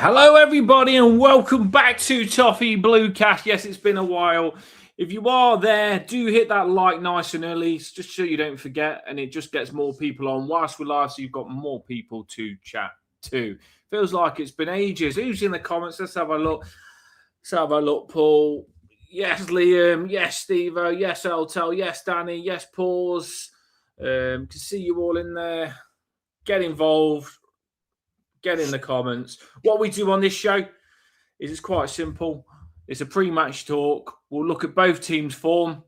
Hello, everybody, and welcome back to Toffee Bluecast. Yes, it's been a while. If you are there, do hit that like nice and early, just so you don't forget, and it just gets more people on whilst we're live, so you've got more people to chat to. Feels like it's been ages. Who's in the comments? Let's have a look. Paul. Yes, Liam. Yes, Steve. Yes, Eltel. Yes, Danny. Yes, Pause. To see you all in there. Get involved. Get in the comments. What we do on this show is it's quite simple. It's a pre-match talk. We'll look at both teams' form.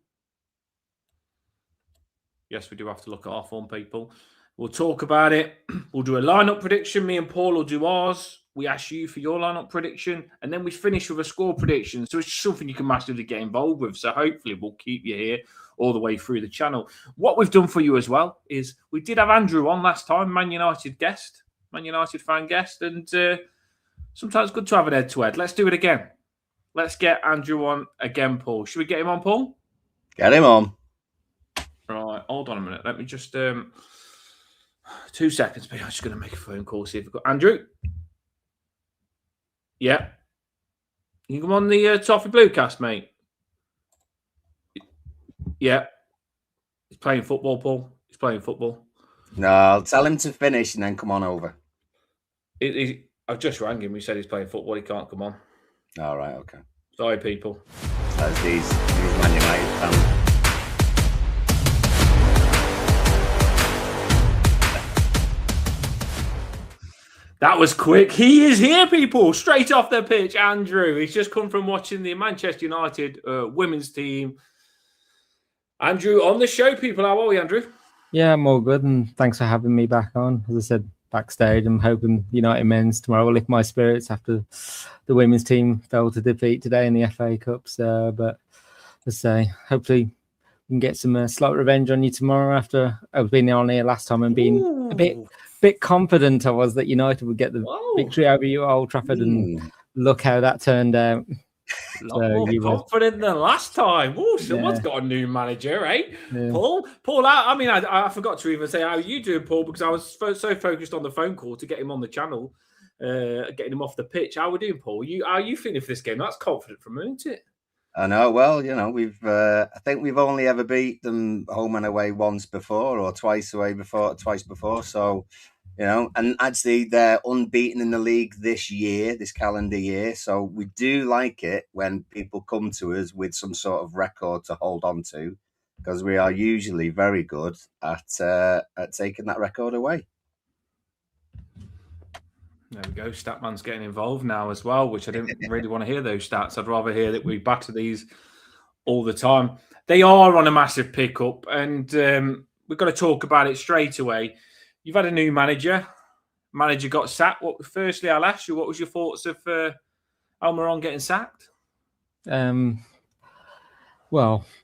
Yes, we do have to look at our form, people. We'll talk about it. We'll do a lineup prediction. Me and Paul will do ours. We ask you for your lineup prediction, and then we finish with a score prediction. So it's something you can massively get involved with. So hopefully we'll keep you here all the way through the channel. What we've done for you as well is we did have Andrew on last time, Man United fan guest, and sometimes it's good to have an head-to-head. Let's do it again. Let's get Andrew on again, Paul. Should we get him on, Paul? Get him on. Right, hold on a minute. Let me just 2 seconds. I'm just going to make a phone call, see if we've got Andrew. Yeah. You come on the Toffee Bluecast, mate. Yeah. He's playing football, Paul. He's playing football. No, I'll tell him to finish and then come on over. I've just rang him. He said he's playing football. He can't come on. All right, okay. Sorry, people. That's these Man United fans. That was quick. He is here, people. Straight off the pitch, Andrew. He's just come from watching the Manchester United women's team. Andrew, on the show, people. How are we, Andrew? Yeah, I'm all good, and thanks for having me back on. As I said, backstage, I'm hoping United men's tomorrow will lift my spirits after the women's team fell to defeat today in the FA Cups. But let's say, hopefully, we can get some slight revenge on you tomorrow after I've been on here last time and being a bit confident I was that United would get the victory over you at Old Trafford, and look how that turned out. A lot more confident than last time. Ooh, someone's got a new manager, eh? Yeah. Paul, I forgot to even say how you doing, Paul, because I was so focused on the phone call to get him on the channel, getting him off the pitch. How are we doing, Paul? How are you feeling for this game? That's confident from him, isn't it? I know. Well, we've. I think we've only ever beat them home and away once before, or twice before. So. And actually they're unbeaten in the league this calendar year. So we do like it when people come to us with some sort of record to hold on to, because we are usually very good at taking that record away. There we go. Statman's getting involved now as well, which I didn't really want to hear those stats. I'd rather hear that we batter these all the time. They are on a massive pickup, and we've got to talk about it straight away. You've had a new manager. Manager got sacked. Firstly, I'll ask you, what was your thoughts of Almiron getting sacked? Well,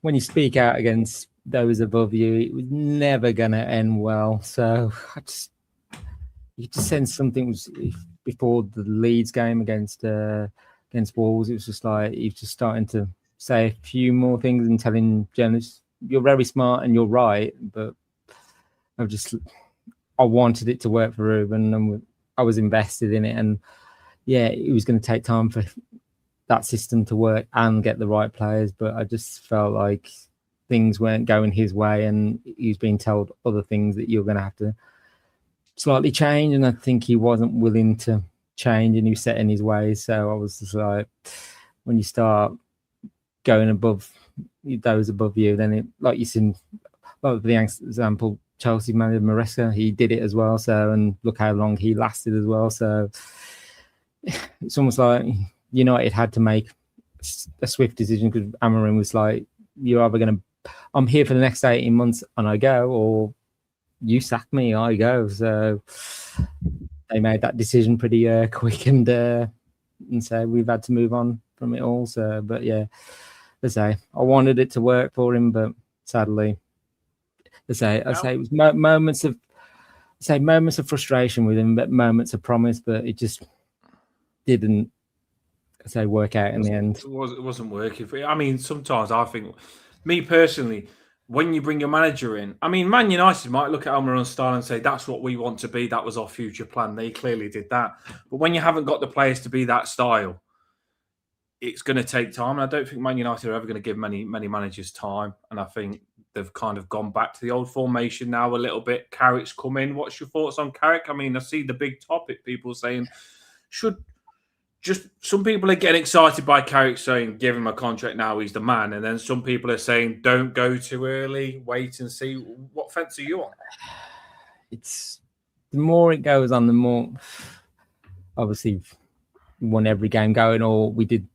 when you speak out against those above you, it was never going to end well. So you just sense something was before the Leeds game against Wolves. It was just like he was just starting to say a few more things and telling journalists, "You're very smart and you're right," but I wanted it to work for Ruben, and I was invested in it. And yeah, it was going to take time for that system to work and get the right players. But I just felt like things weren't going his way, and he was being told other things that you're going to have to slightly change. And I think he wasn't willing to change, and he was set in his ways. So I was just like, when you start going above those above you, then it, like you seen, like the example, Chelsea manager Maresca, he did it as well. So, and look how long he lasted as well. So it's almost like United had to make a swift decision, because Amorim was like, "You're either I'm here for the next 18 months and I go, or you sack me, I go." So they made that decision pretty quick, and so we've had to move on from it all. So, but yeah, let's say I wanted it to work for him, but sadly, I say it was moments of frustration with him, but moments of promise, but it just didn't work out in the end. It wasn't working for you. I mean, sometimes I think, me personally, when you bring your manager in, I mean, Man United might look at Almiron's style and say, that's what we want to be. That was our future plan. They clearly did that. But when you haven't got the players to be that style, it's going to take time. And I don't think Man United are ever going to give many managers time. And I think they've kind of gone back to the old formation now a little bit. Carrick's come in. What's your thoughts on Carrick? I mean, I see the big topic, people saying, some people are getting excited by Carrick saying, give him a contract now, he's the man. And then some people are saying, don't go too early, wait and see. What fence are you on? It's the more it goes on, the more obviously we won every game going, or we did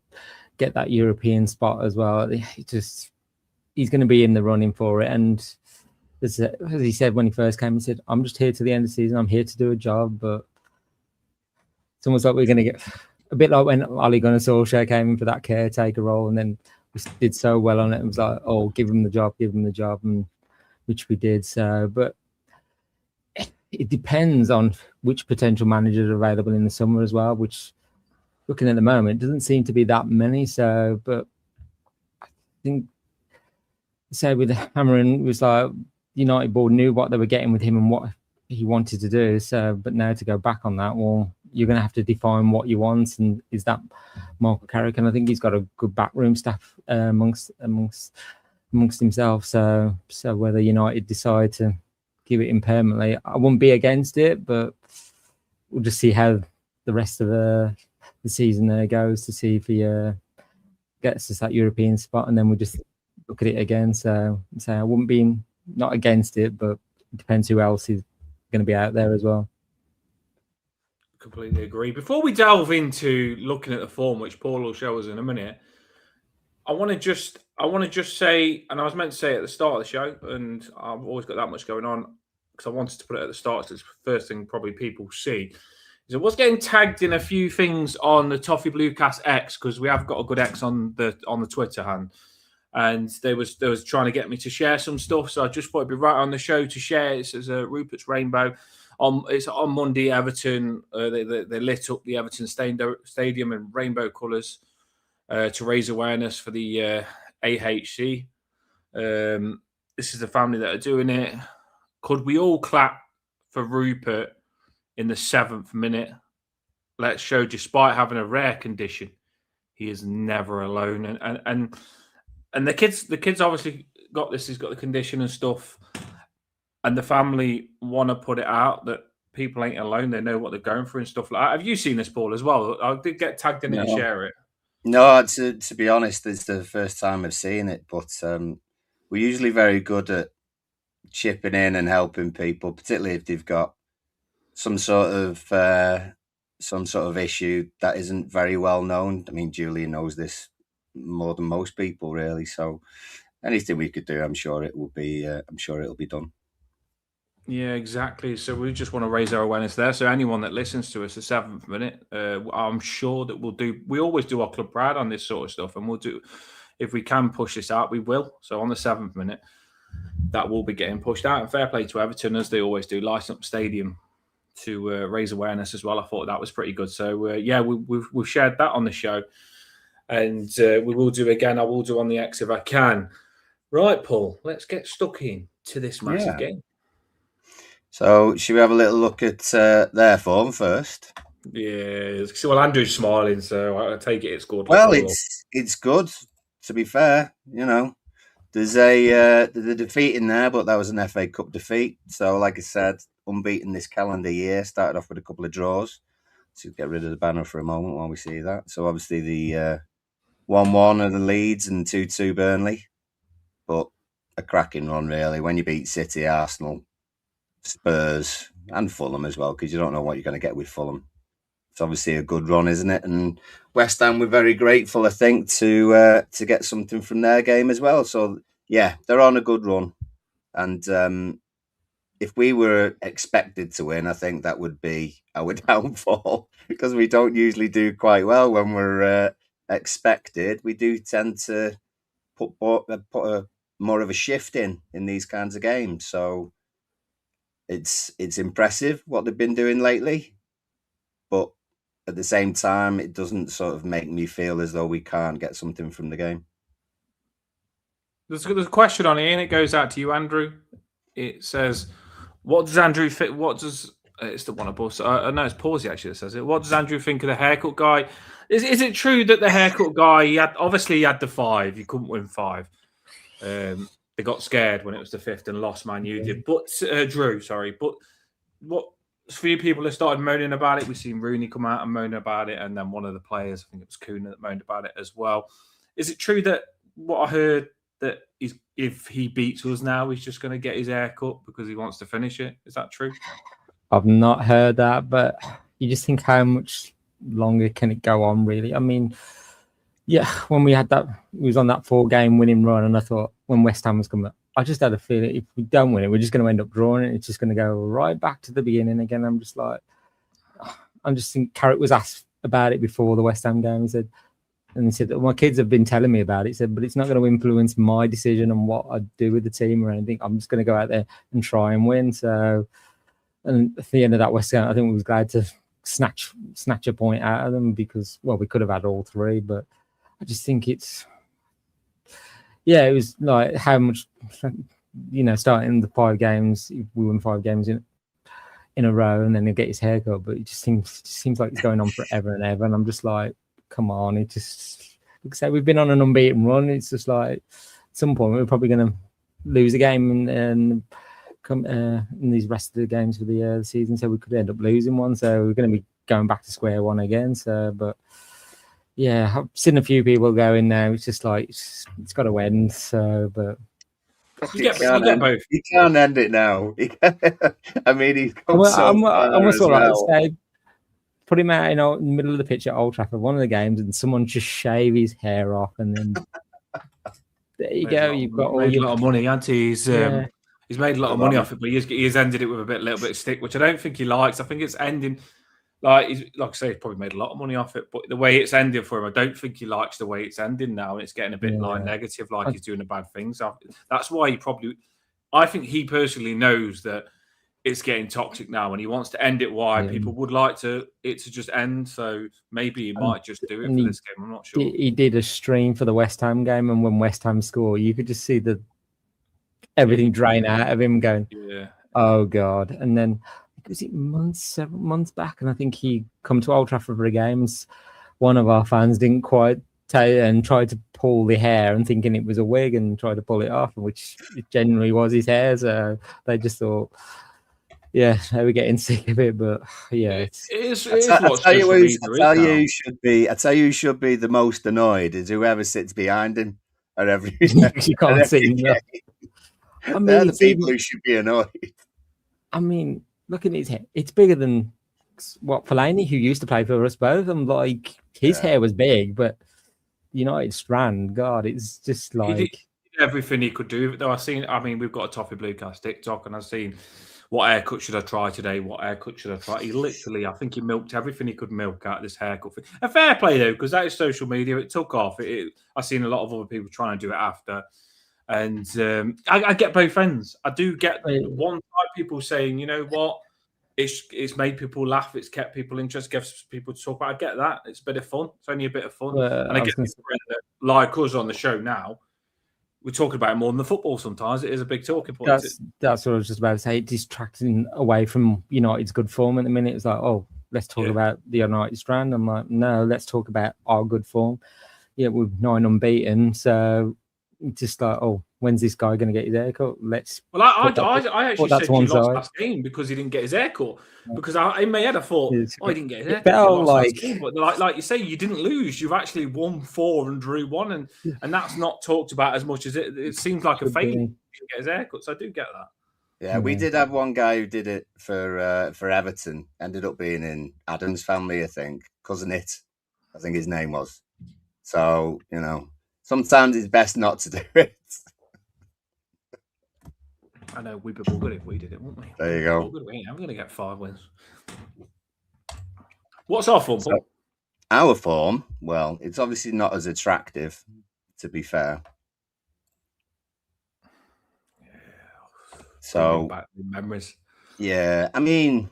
get that European spot as well. He's going to be in the running for it. And as he said when he first came, he said, I'm just here to the end of the season. I'm here to do a job. But it's almost like we're going to get a bit like when Ole Gunnar Solskjaer came in for that caretaker role, and then we did so well on it. It was like, oh, give him the job, and which we did. So, but it depends on which potential managers are available in the summer as well, which looking at the moment doesn't seem to be that many. So, but I think, say with Cameron, it was like United board knew what they were getting with him and what he wanted to do. So, but now to go back on that, well, you're going to have to define what you want, and is that Michael Carrick? And I think he's got a good backroom staff amongst himself. So whether United decide to give it him permanently, I wouldn't be against it, but we'll just see how the rest of the season there goes to see if he gets us that European spot, and then we'll just look at it again. So I wouldn't be not against it, but it depends who else is going to be out there as well. Completely agree. Before we delve into looking at the form, which Paul will show us in a minute, I want to just say, and I was meant to say at the start of the show, and I've always got that much going on because I wanted to put it at the start. So it's the first thing probably people see. Is I was getting tagged in a few things on the Toffee Bluecast X, because we have got a good X on the Twitter hand, and they was trying to get me to share some stuff. So I just thought it'd be right on the show to share. It says Rupert's Rainbow. It's on Monday. Everton they lit up the Everton Stadium in rainbow colours to raise awareness for the AHC. This is the family that are doing it. Could we all clap for Rupert in the 7th minute? Let's show, despite having a rare condition, he is never alone. And the kids obviously got this. He's got the condition and stuff. And the family want to put it out that people ain't alone. They know what they're going through and stuff like that. Have you seen this, Paul, as well? I did get tagged in it and share it. No, to be honest, it's the first time I've seen it. But we're usually very good at chipping in and helping people, particularly if they've got some sort of issue that isn't very well known. I mean, Julian knows this more than most people, really. So anything we could do, I'm sure it will be. I'm sure it'll be done. Yeah, exactly. So we just want to raise our awareness there. So anyone that listens to us, the 7th minute, I'm sure that we'll do. We always do our club pride on this sort of stuff, and we'll do. If we can push this out, we will. So on the 7th minute, that will be getting pushed out. And fair play to Everton, as they always do, lighten up the stadium to raise awareness as well. I thought that was pretty good. So yeah, we've shared that on the show, and we will do again. I will do on the X if I can. Right, Paul. Let's get stuck in to this massive game. So, should we have a little look at their form first? Yeah. Well, Andrew's smiling, so I take it it's good. Well, it's good. To be fair, there's a defeat in there, but that was an FA Cup defeat. So, like I said, unbeaten this calendar year. Started off with a couple of draws. To get rid of the banner for a moment while we see that. So, obviously, the 1-1 of the Leeds and 2-2 Burnley, but a cracking run really. When you beat City, Arsenal, Spurs and Fulham as well, because you don't know what you're going to get with Fulham. It's obviously a good run, isn't it? And West Ham were very grateful, I think, to get something from their game as well. So yeah, they're on a good run. And if we were expected to win, I think that would be our downfall, because we don't usually do quite well when we're expected. We do tend to put more of a shift in these kinds of games. So it's impressive what they've been doing lately, but at the same time, it doesn't sort of make me feel as though we can't get something from the game. There's a question on here, and it goes out to you, Andrew. It says, "What does Andrew think? What does it's the one above? No, it's Pawsey actually that says it. What does Andrew think of the haircut guy? Is it true that the haircut guy? He had the 5. You couldn't win 5. They got scared when it was the 5th and lost. Man, you did, but Drew, sorry, but what? A few people have started moaning about it. We've seen Rooney come out and moan about it, and then one of the players, I think it was Kuna, that moaned about it as well. Is it true that what I heard that if he beats us now, he's just going to get his hair cut because he wants to finish it? Is that true? I've not heard that, but you just think how much longer can it go on, really? I mean, yeah, when we was on that 4-game winning run, and I thought when West Ham was coming up, I just had a feeling if we don't win it, we're just going to end up drawing it. It's just going to go right back to the beginning again. I'm just thinking Carrick was asked about it before the West Ham game. He said that my kids have been telling me about it. He said, but it's not going to influence my decision on what I do with the team or anything. I'm just going to go out there and try and win. So, and at the end of that West Ham, I think we was glad to snatch a point out of them because, well, we could have had all 3, but I just think it was like how much, starting the 5 games, if we win 5 games in a row and then he'll get his haircut, but it just seems like it's going on forever and ever. And I'm just like, come on, it just, like I say, we've been on an unbeaten run. It's just like, at some point, we're probably going to lose a game and come in these rest of the games for the season. So we could end up losing one. So we're going to be going back to square one again. So, but yeah, I've seen a few people going now. It's just like it's got to end. So, but you get both. You can't end it now. I mean, he's come I almost thought like say, put him out in the middle of the pitch at Old Trafford, one of the games, and someone just shave his hair off, and then there you go. You've got all a lot of money, hasn't he? He's made a lot of money off it, but he's ended it with a little bit of stick, which I don't think he likes. I think it's ending. Like I say, he's probably made a lot of money off it, but the way it's ending for him, I don't think he likes the way it's ending now, and it's getting a bit like negative, like he's doing a bad thing. So that's why I think he personally knows that it's getting toxic now, and he wants to end it. Why people would like it to just end. So maybe he might just do it for this game. I'm not sure. He did a stream for the West Ham game, and when West Ham score, you could just see everything drain out of him, going, "Oh God!" And then. Was it several months back? And I think he come to Old Trafford for a game. One of our fans didn't quite and tried to pull the hair and thinking it was a wig and tried to pull it off, which it genuinely was his hair. So they just thought, they were getting sick of it. But yeah, I tell you who should be the most annoyed is whoever sits behind him at every. You can't see him. I mean, they're the people who should be annoyed. I mean. Look at his hair. It's bigger than Fellaini, who used to play for us both. I'm like, his hair was big, but United strand, God, it's just like... He did everything he could do. Though we've got a Toffee Bluecast TikTok, and I've seen what haircut should I try today? What haircut should I try? He literally, I think he milked everything he could milk out of this haircut thing. A fair play, though, because that is social media. It took off. I've seen a lot of other people trying to do it after. And I get both ends. I do get one side people saying, you know what, it's made people laugh, it's kept people interested, gives people to talk about. I get that. It's a bit of fun. It's only a bit of fun. And I get people like us on the show now. We're talking about it more than the football sometimes. It is a big talking point. That's what I was just about to say. It's distracting away from United's good form at the minute. It's like, let's talk about the United strand. I'm like, no, let's talk about our good form. Yeah, we're 9 unbeaten, so just like, when's this guy going to get his haircut? I actually said he lost last game because he didn't get his haircut. Because in my head I thought, he didn't get his haircut. But like you say, you didn't lose. You've actually won 4 and drew 1, and that's not talked about as much as it seems like a failure. He didn't get his haircut, so I do get that. Yeah, we did have one guy who did it for Everton. Ended up being in Adam's family, I think. Cousin It, I think his name was. So, sometimes it's best not to do it. I know we'd be good if we did it, wouldn't we? There you go. I'm going to get 5 wins. What's our form, Paul? Our form? Well, it's obviously not as attractive, to be fair. So, back memories. Yeah, I mean,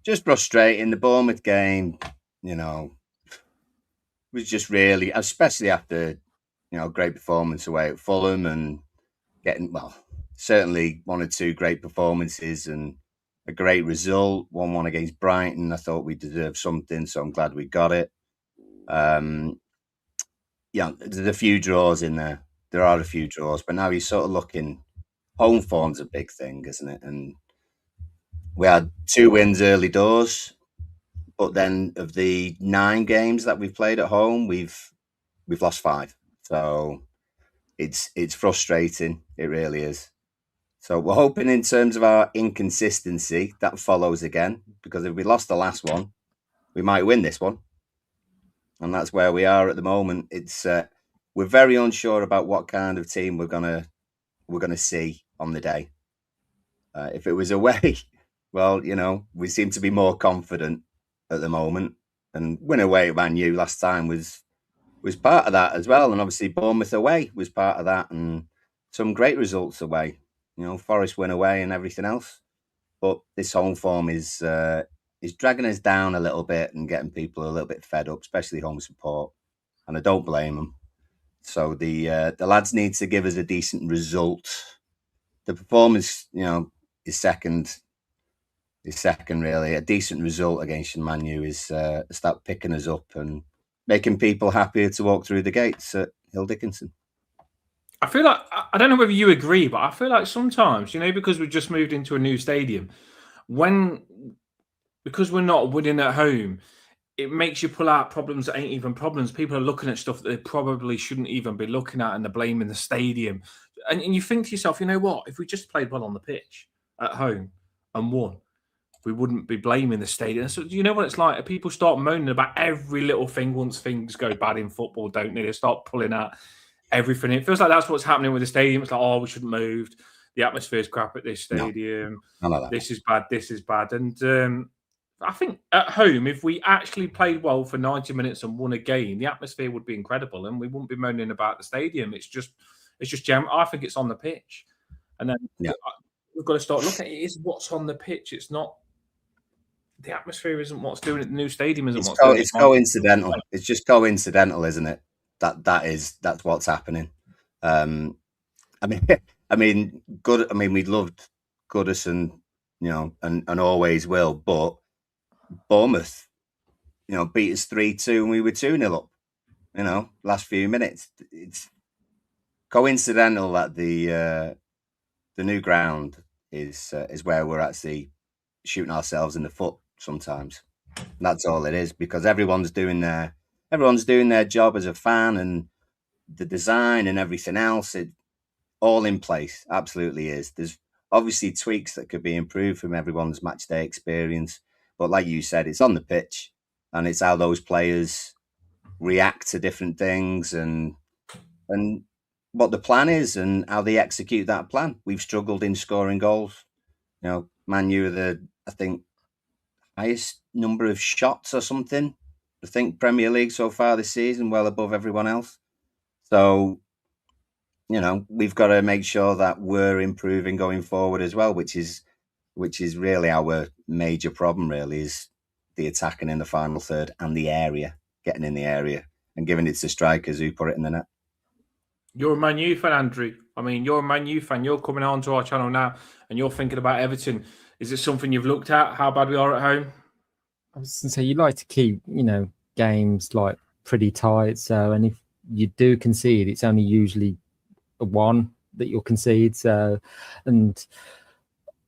just frustrating. The Bournemouth game, was just really, especially after, great performance away at Fulham and getting, certainly 1 or 2 great performances and a great result. 1-1 against Brighton. I thought we deserved something, so I'm glad we got it. There's a few draws in there. There are a few draws, but now you're sort of looking, home form's a big thing, isn't it? And we had 2 wins early doors, but then of the 9 games that we've played at home, we've lost 5. So it's frustrating. It really is. So we're hoping in terms of our inconsistency that follows again, because if we lost the last one, we might win this one. And that's where we are at the moment. It's we're very unsure about what kind of team we're gonna see on the day. If it was away, well, we seem to be more confident at the moment. And win away at Man U last time was part of that as well. And obviously Bournemouth away was part of that, and some great results away. Forest win away and everything else. But this home form is dragging us down a little bit and getting people a little bit fed up, especially home support. And I don't blame them. So the lads need to give us a decent result. The performance, is second. Is second really. A decent result against Man U is start picking us up and making people happier to walk through the gates at Hill Dickinson. I feel like, I don't know whether you agree, but I feel like sometimes, because we've just moved into a new stadium, because we're not winning at home, it makes you pull out problems that ain't even problems. People are looking at stuff that they probably shouldn't even be looking at, and they're blaming the stadium. And you think to yourself, you know what? If we just played well on the pitch at home and won, we wouldn't be blaming the stadium. So you know what it's like? People start moaning about every little thing once things go bad in football, don't they? They start pulling out everything. It feels like that's what's happening with the stadium. It's like, oh, we shouldn't move. The atmosphere's crap at this stadium. No. This is bad. This is bad. And I think at home, if we actually played well for 90 minutes and won a game, the atmosphere would be incredible, and we wouldn't be moaning about the stadium. It's just jam. I think it's on the pitch, and then we've got to start looking at it. Is what's on the pitch. It's not. The atmosphere isn't what's doing it. The new stadium isn't what's doing it. It's coincidental. It's just coincidental, isn't it? That's what's happening. Good. We loved Goodison, and always will. But Bournemouth, beat us 3-2 and we were 2-0 up. Last few minutes. It's coincidental that the new ground is where we're actually shooting ourselves in the foot sometimes. And that's all it is, because everyone's doing their job as a fan, and the design and everything else, it all in place. Absolutely is. There's obviously tweaks that could be improved from everyone's match day experience, but like you said, it's on the pitch, and it's how those players react to different things and what the plan is and how they execute that plan. We've struggled in scoring goals. Man U are I think, highest number of shots or something. I think Premier League so far this season, well above everyone else. So, we've got to make sure that we're improving going forward as well, which is really our major problem. Really, is the attacking in the final third and the area, getting in the area and giving it to strikers who put it in the net. You're a Man U fan, Andrew. You're a Man U fan. You're coming on to our channel now, and you're thinking about Everton. Is it something you've looked at? How bad we are at home? I was going to say, you like to keep, games like pretty tight. So, and if you do concede, it's only usually a 1 that you'll concede. So, and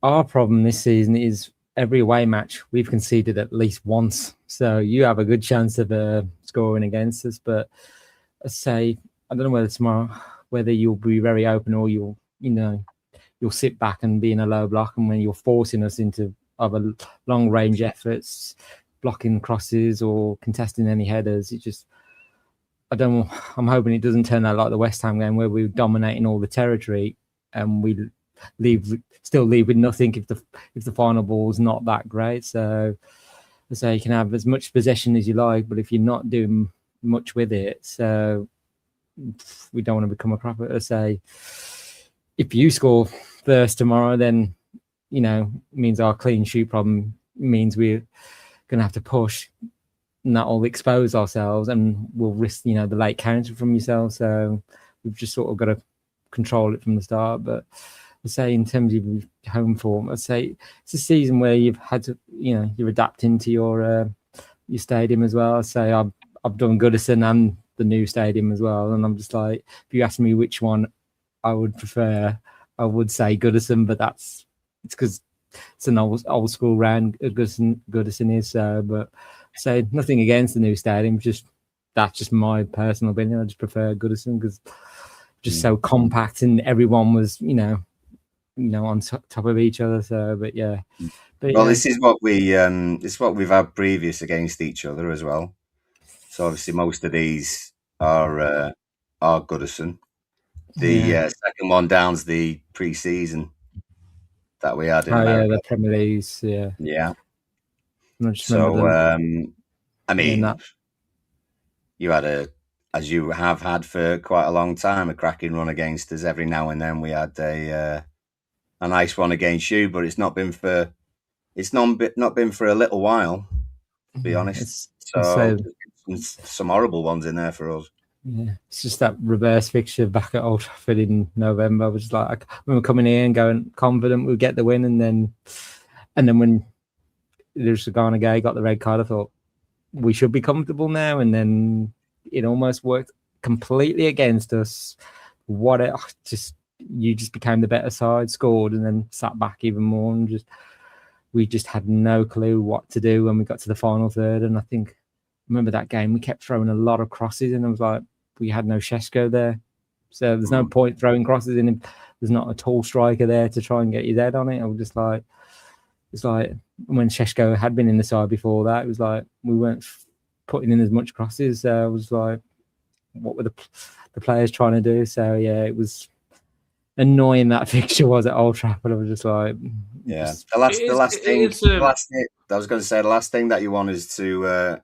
our problem this season is every away match we've conceded at least once. So you have a good chance of scoring against us. But I say, I don't know whether you'll be very open or you'll sit back and be in a low block, and when you're forcing us into other long range efforts, blocking crosses or contesting any headers, I'm hoping it doesn't turn out like the West Ham game where we're dominating all the territory and we still leave with nothing if the final ball's not that great. So I say you can have as much possession as you like, but if you're not doing much with it, so we don't want to become a crap. I say if you score first tomorrow, then means our clean sheet problem means we're going to have to push, and that will expose ourselves, and we'll risk the late counter from yourself. So we've just sort of got to control it from the start. But I'd say in terms of home form, I'd say it's a season where you've had to, you're adapting to your stadium as well. I'd say I've done Goodison and the new stadium as well, and I'm just like, if you ask me which one I would prefer, I would say Goodison, but it's because it's an old school round. Goodison is, but say nothing against the new stadium. That's just my personal opinion. I just prefer Goodison because just so compact and everyone was, on top of each other. So, but yeah. This is what we've had previous against each other as well. So obviously most of these are Goodison. The second one down's the pre-season that we had in America. The Premier Leagues, yeah. So, I mean, you had as you have had for quite a long time, a cracking run against us. Every now and then we had a nice one against you, but it's not been for a little while, to be honest. So some horrible ones in there for us. Yeah, it's just that reverse fixture back at Old Trafford in November. I was just like, I remember coming here and going confident we'll get the win, and then when Gana Gay got the red card, I thought we should be comfortable now, and then it almost worked completely against us. You just became the better side, scored, and then sat back even more, and we just had no clue what to do when we got to the final third. And I remember that game, we kept throwing a lot of crosses, and I was like, we had no Šeško there, so there's no point throwing crosses in him. There's not a tall striker there to try and get his head on it. I was just like, it's like when Šeško had been in the side before that, it was like we weren't putting in as much crosses. So I was like, what were the players trying to do? So yeah, it was annoying that fixture was at Old Trafford. I was just like, the last thing that you want is to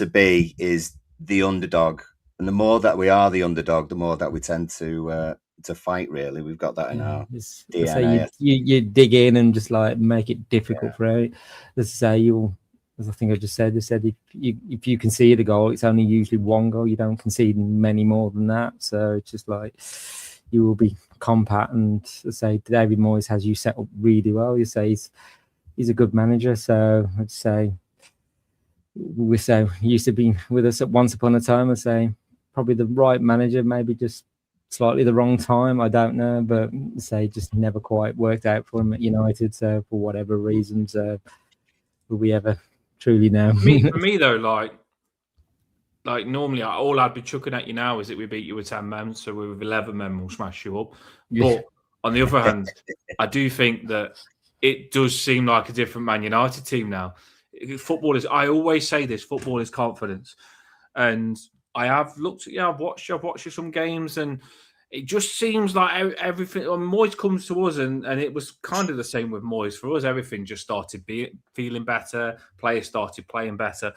be is the underdog, and the more that we are the underdog, the more that we tend to fight. Really, we've got that in our DNA. So you dig in and just like make it difficult for it. Let's say as I think I just said, if you concede a goal, it's only usually one goal. You don't concede many more than that. So it's just like you will be compact. And say David Moyes has you set up really well. You say he's a good manager. So I'd say he used to be with us at once upon a time. I'd say probably the right manager, maybe just slightly the wrong time. I don't know, but say just never quite worked out for him at United. So for whatever reasons, will we ever truly know? For me though, like normally, all I'd be chucking at you now is that we beat you with 10 men, so with 11 men we'll smash you up. But on the other hand, I do think that it does seem like a different Man United team now. Football is, I always say this, football is confidence. And I have looked at, I've watched some games, and it just seems like everything, when Moyes comes to us, and it was kind of the same with Moyes for us, everything just started feeling better, players started playing better.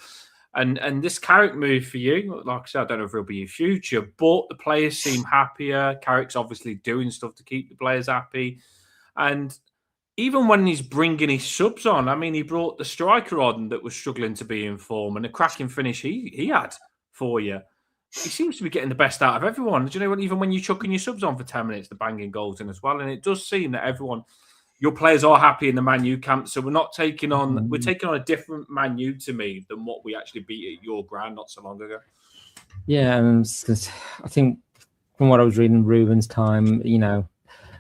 And this Carrick move for you, like I said, I don't know if it'll be your future, but the players seem happier. Carrick's obviously doing stuff to keep the players happy. And even when he's bringing his subs on, I mean, he brought the striker on that was struggling to be in form, and a cracking finish he had for you. He seems to be getting the best out of everyone. Do you know what? Even when you're chucking your subs on for 10 minutes, they're banging goals in as well. And it does seem that your players are happy in the Man U camp. So we're taking on a different Man U to me than what we actually beat at your ground not so long ago. Yeah, and I think from what I was reading, Ruben's time,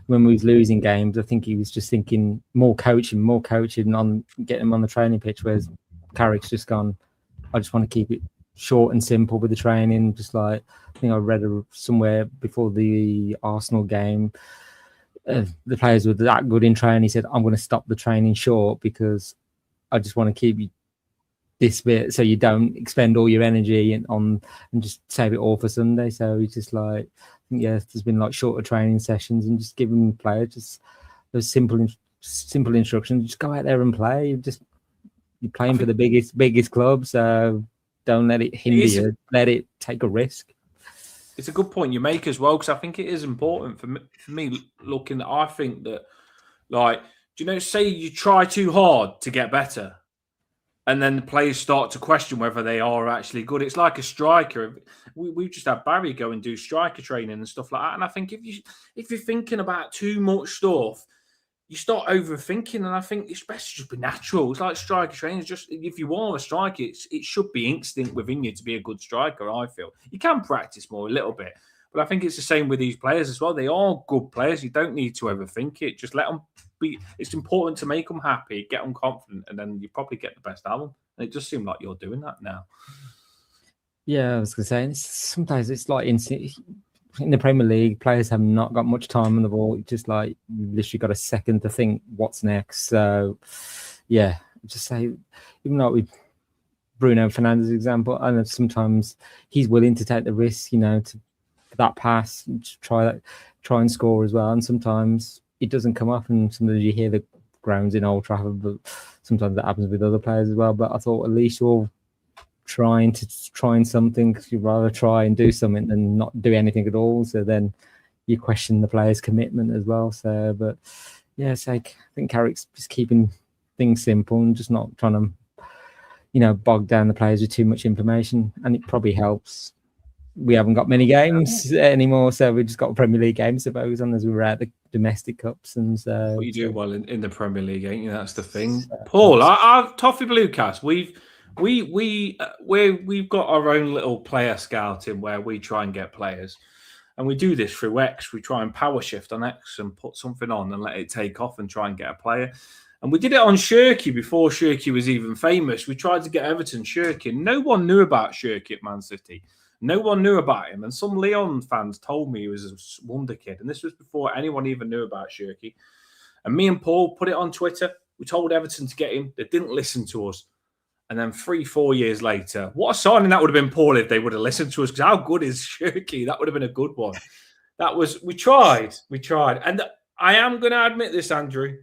when we was losing games, I think he was just thinking more coaching on getting him on the training pitch, whereas Carrick's just gone, I just want to keep it short and simple with the training. Just like, I think I read somewhere before the Arsenal game, the players were that good in training. He said, I'm going to stop the training short because I just want to keep you this bit so you don't expend all your energy and just save it all for Sunday. So he's just like, there's been like shorter training sessions and just giving players just those simple instructions. Just go out there and play. You're playing for the biggest club, so don't let it hinder you. Let it take a risk. It's a good point you make as well, because I think it is important for me looking at, I think that, like, say you try too hard to get better, and then the players start to question whether they are actually good. It's like a striker. We just had Barry go and do striker training and stuff like that. And I think if you're thinking about too much stuff, you start overthinking. And I think it's best to just be natural. It's like striker training. It's just if you are a striker, it should be instinct within you to be a good striker. I feel you can practice more a little bit, but I think it's the same with these players as well. They are good players. You don't need to overthink it. Just let them. It's important to make them happy, get them confident, and then you probably get the best out of them. And it just seems like you're doing that now. Yeah, I was going to say, sometimes it's like in the Premier League, players have not got much time on the ball. It's just like you've literally got a second to think what's next. So, yeah, just say, even though with Bruno Fernandes' example, I know sometimes he's willing to take the risk, to that pass, to try and score as well. And sometimes it doesn't come off, and sometimes you hear the grounds in Old Trafford, but sometimes that happens with other players as well. But I thought at least you're trying something, because you'd rather try and do something than not do anything at all. So then you question the player's commitment as well. So, but yeah, it's like I think Carrick's just keeping things simple and just not trying to, bog down the players with too much information, and it probably helps. We haven't got many games anymore, so we just got a Premier League game, I suppose, and as we were at the domestic cups, and so you do well in the Premier League, ain't you? That's the thing. Paul, our Toffee Bluecast, we've got our own little player scouting where we try and get players, and we do this through X. We try and power shift on X and put something on and let it take off and try and get a player. And we did it on Shirky before Shirky was even famous. We tried to get Everton Shirky. No one knew about Shirky at Man City. No one knew about him. And some Leon fans told me he was a wonder kid. And this was before anyone even knew about Shirky. And me and Paul put it on Twitter. We told Everton to get him. They didn't listen to us. And then 3-4 years later, what a signing that would have been, Paul, if they would have listened to us. Because how good is Shirky? That would have been a good one. We tried. And I am going to admit this, Andrew.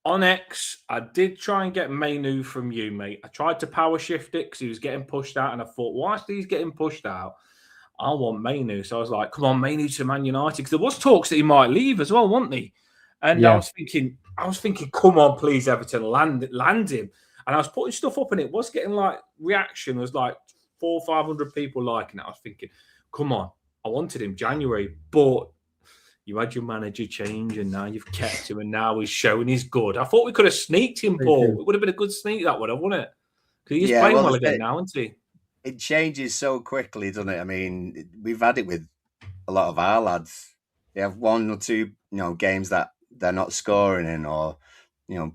On X, I did try and get Mainu from you, mate. I tried to power shift it because he was getting pushed out, and I thought, whilst he's getting pushed out, I want Mainu. So I was like, come on, Mainu to Man United, because there was talks that he might leave as well, wasn't he? And yeah. I was thinking, come on, please, Everton, land him. And I was putting stuff up, and it was getting like reaction. There was like 400 or 500 people liking it. I was thinking, come on, I wanted him January, but you had your manager change, and now you've kept him, and now he's showing he's good. I thought we could have sneaked him, Paul. It would have been a good sneak, that would have, wouldn't it? Because he's playing well again now, isn't he? It changes so quickly, doesn't it? I mean, we've had it with a lot of our lads. They have 1 or 2, games that they're not scoring in, or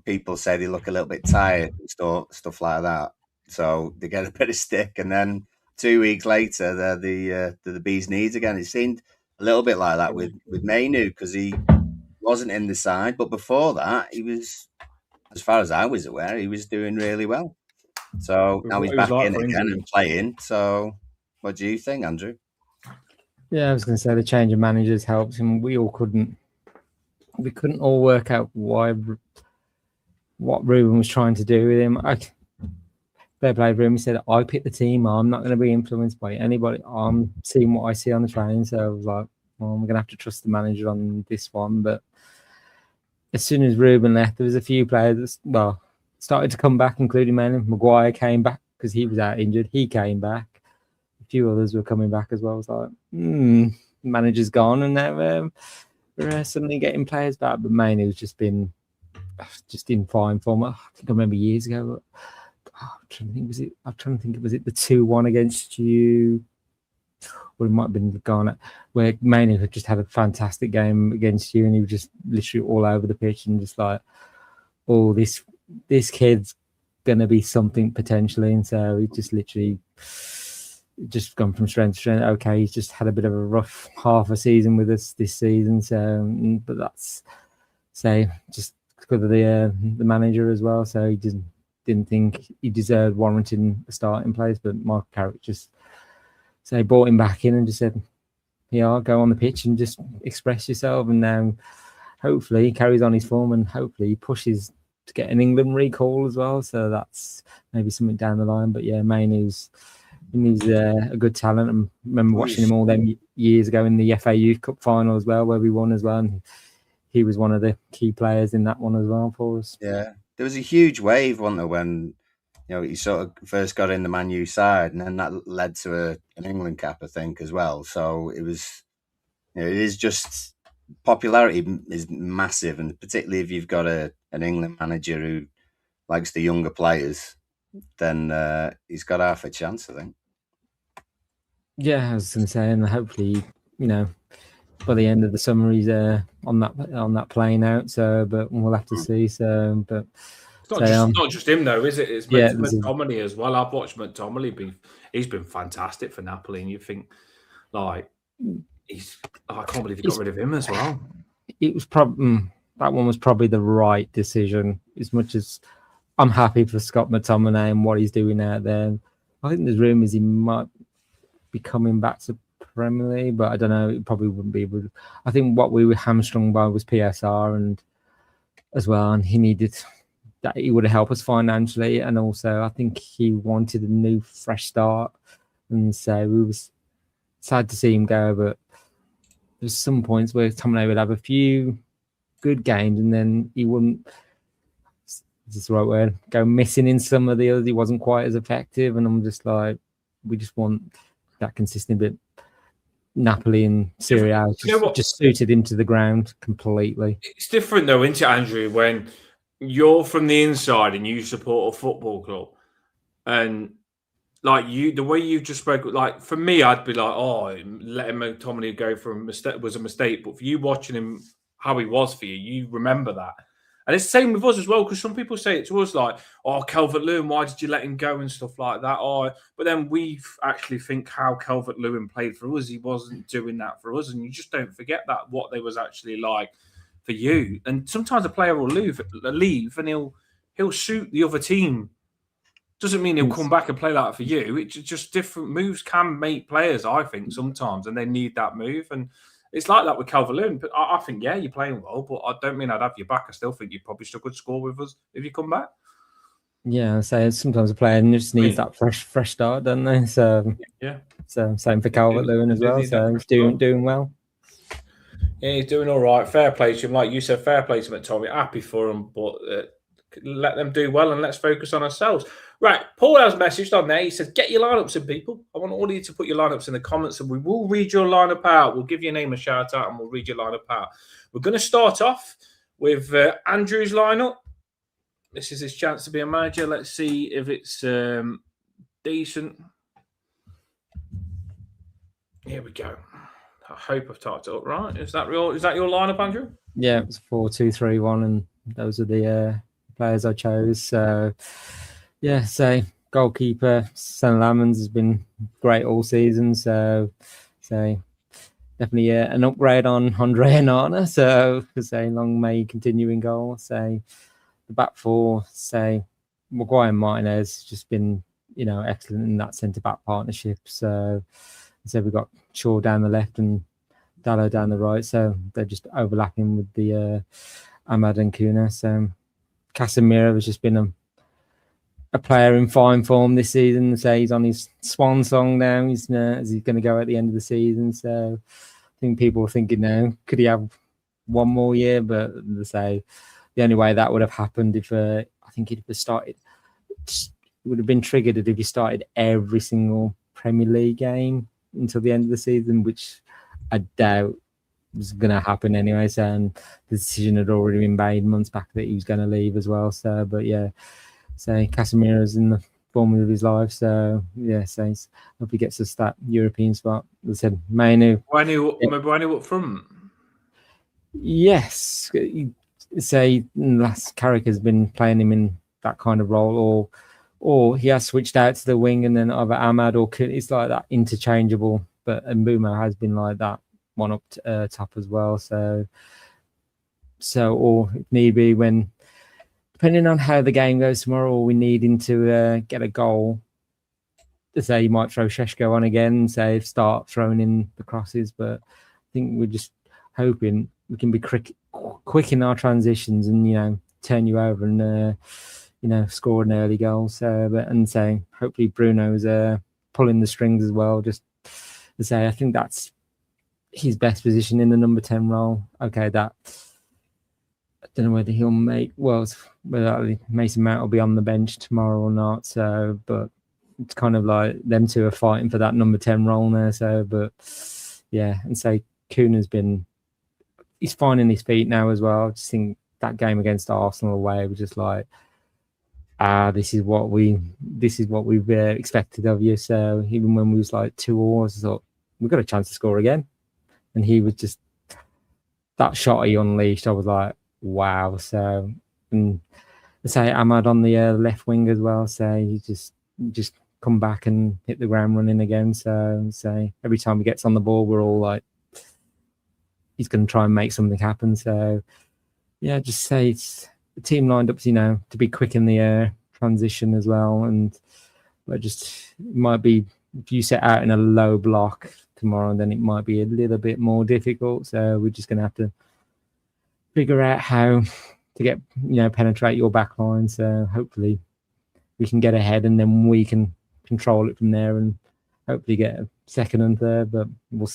people say they look a little bit tired, stuff like that. So they get a bit of stick, and then 2 weeks later, they're the bee's knees again. It seemed a little bit like that with Mainu, because he wasn't in the side, but before that, he was, as far as I was aware, he was doing really well. So now he's back in again and playing. So what do you think, Andrew? Yeah, I was going to say the change of managers helps, and we couldn't all work out what Ruben was trying to do with him. Fair play for him. He said, I picked the team. I'm not going to be influenced by anybody. I'm seeing what I see on the training. So I was like, well, I'm going to have to trust the manager on this one. But as soon as Ruben left, there was a few players that, started to come back, including Maguire came back because he was out injured. He came back. A few others were coming back as well. I was like, manager's gone, and now we're suddenly getting players back. But mainly it's just in fine form. I think I remember years ago. I'm trying to think, was it the 2-1 against you? Or it might have been Ghana, where Mainu had just had a fantastic game against you, and he was just literally all over the pitch, and just like, oh, this kid's gonna be something potentially. And so he just literally just gone from strength to strength. Okay, he's just had a bit of a rough half a season with us this season. So, but that's just because of the manager as well. So he didn't think he deserved warranting a starting place, but Mark Carrick just brought him back in and just said, "Yeah, go on the pitch and just express yourself." And now, hopefully, he carries on his form, and hopefully, he pushes to get an England recall as well. So that's maybe something down the line. But yeah, Mainu's a good talent. I remember watching him all them years ago in the FA Youth Cup final as well, where we won as well. And he was one of the key players in that one as well for us. Yeah. there was a huge wave, wasn't there, when he sort of first got in the Man U side, and then that led to an England cap, I think, as well. So it was, it is just popularity is massive, and particularly if you've got an England manager who likes the younger players, then he's got half a chance, I think. Yeah, I was going to say, and hopefully, by the end of the summer, he's on that plane out. So, but we'll have to see. So, but it's not just him though, is it? It's yeah, McTominay as well. I've watched McTominay. He's been fantastic for Napoli, and you think like I can't believe he got rid of him as well. It was probably that one was probably the right decision. As much as I'm happy for Scott McTominay and what he's doing out there, I think there's rumours he might be coming back to Premier League, but I don't know. It probably wouldn't be. I think what we were hamstrung by was PSR and as well, and he needed that. He would have helped us financially, and also I think he wanted a new, fresh start, and so we was sad to see him go. But there's some points where McTominay would have a few good games, and then he wouldn't. Is this the right word? Go missing in some of the others. He wasn't quite as effective, and I'm just like, we just want that consistent bit. Napoli and Serie A just suited him to the ground completely. It's different though, isn't it, Andrew, when you're from the inside and you support a football club, and like the way you just spoke, like for me, I'd be like, oh, letting McTominay go for a mistake was a mistake. But for you watching him, how he was for you, you remember that. And it's the same with us as well, because some people say it to us like, oh, Calvert-Lewin, why did you let him go and stuff like that? But then we actually think how Calvert-Lewin played for us. He wasn't doing that for us. And you just don't forget that, what they was actually like for you. And sometimes a player will leave and he'll suit the other team. Doesn't mean he'll come back and play like that for you. It's just different moves can make players, I think, sometimes, and they need that move. And it's like that with Calvert-Lewin. But I think, yeah, you're playing well, but I don't mean I'd have you back. I still think you probably still could score with us if you come back. Yeah, so sometimes a player just needs that fresh start, don't they? So yeah. So same for Calvert-Lewin as well. So he's doing well. Yeah, he's doing all right. Fair play to him, like you said. Fair play to McTominay. Happy for him, but let them do well and let's focus on ourselves. Right, Paul has messaged on there. He says, get your lineups in, people. I want all of you to put your lineups in the comments and we will read your lineup out. We'll give your name a shout out and we'll read your lineup out. We're going to start off with Andrew's lineup. This is his chance to be a manager. Let's see if it's decent. Here we go. I hope I've typed it up right. Is that your lineup, Andrew? Yeah, it was 4-2-3-1, and those are the players I chose. So yeah, so goalkeeper Sen Lamans has been great all season. So definitely an upgrade on Andre Onana. So long may continue in goal. So the back four, Maguire and Martinez just been excellent in that centre back partnership. So we've got Shaw down the left and Dalot down the right. So they're just overlapping with the Ahmad and Kuna. So Casemiro has just been a player in fine form this season. So he's on his swan song now. He's going to go at the end of the season. So I think people are thinking, could he have one more year? But they say the only way that would have happened if I think it would have been triggered if he started every single Premier League game until the end of the season, which I doubt was going to happen anyway. So, and the decision had already been made months back that he was going to leave as well. So, but yeah, Casemiro's in the form of his life. So yeah, hope he gets us that European spot. As I said, Mainu. Mainu up front. Yes, last Carrick has been playing him in that kind of role, or he has switched out to the wing and then either Ahmad or it's like that interchangeable. But Mbeumo has been like that one up top as well. So or if need be, when depending on how the game goes tomorrow, or we needing to get a goal, you might throw Šeško on again, start throwing in the crosses. But I think we're just hoping we can be quick in our transitions and turn you over and score an early goal. So hopefully Bruno's pulling the strings as well. Just to say, I think that's his best position in the number 10 role. Okay, that don't know whether he'll make whether Mason Mount will be on the bench tomorrow or not. So, but it's kind of like them two are fighting for that number 10 role now. So, but yeah, and so Kuna's he's finding his feet now as well. I just think that game against Arsenal away was just like, this is what we've expected of you. So even when we was like 2-2, I thought we've got a chance to score again, and he was just that shot he unleashed. I was like, wow. So, and say Ahmad on the left wing as well. So he just come back and hit the ground running again. So every time he gets on the ball, we're all like, he's going to try and make something happen. So yeah, just say it's the team lined up, to be quick in the transition as well. And but just it might be if you set out in a low block tomorrow, then it might be a little bit more difficult. So we're just going to have to figure out how to get penetrate your back line. So hopefully we can get ahead, and then we can control it from there, and hopefully get a second and third. But we'll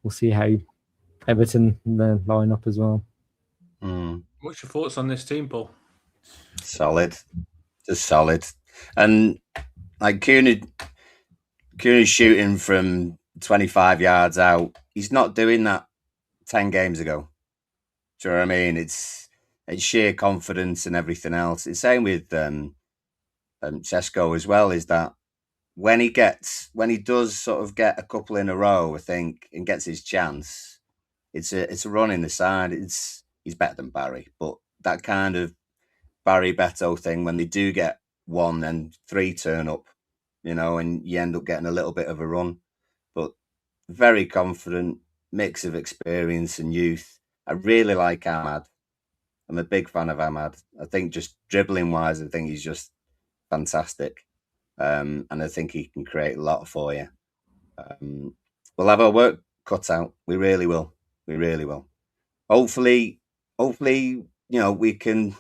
see how Everton line up as well. What's your thoughts on this team, Paul? Solid, just solid, and like Kuna's shooting from 25 yards out. He's not doing that 10 games ago. Do you know what I mean? It's sheer confidence and everything else. It's same with Sesko as well. Is that when he does sort of get a couple in a row, I think, and gets his chance, it's a run in the side. He's better than Barry, but that kind of Barry Beto thing, when they do get one, then three turn up, and you end up getting a little bit of a run. But very confident, mix of experience and youth. I really like Ahmad. I'm a big fan of Ahmad. I think just dribbling wise, I think he's just fantastic. And I think he can create a lot for you. We'll have our work cut out. We really will. We really will. Hopefully, we can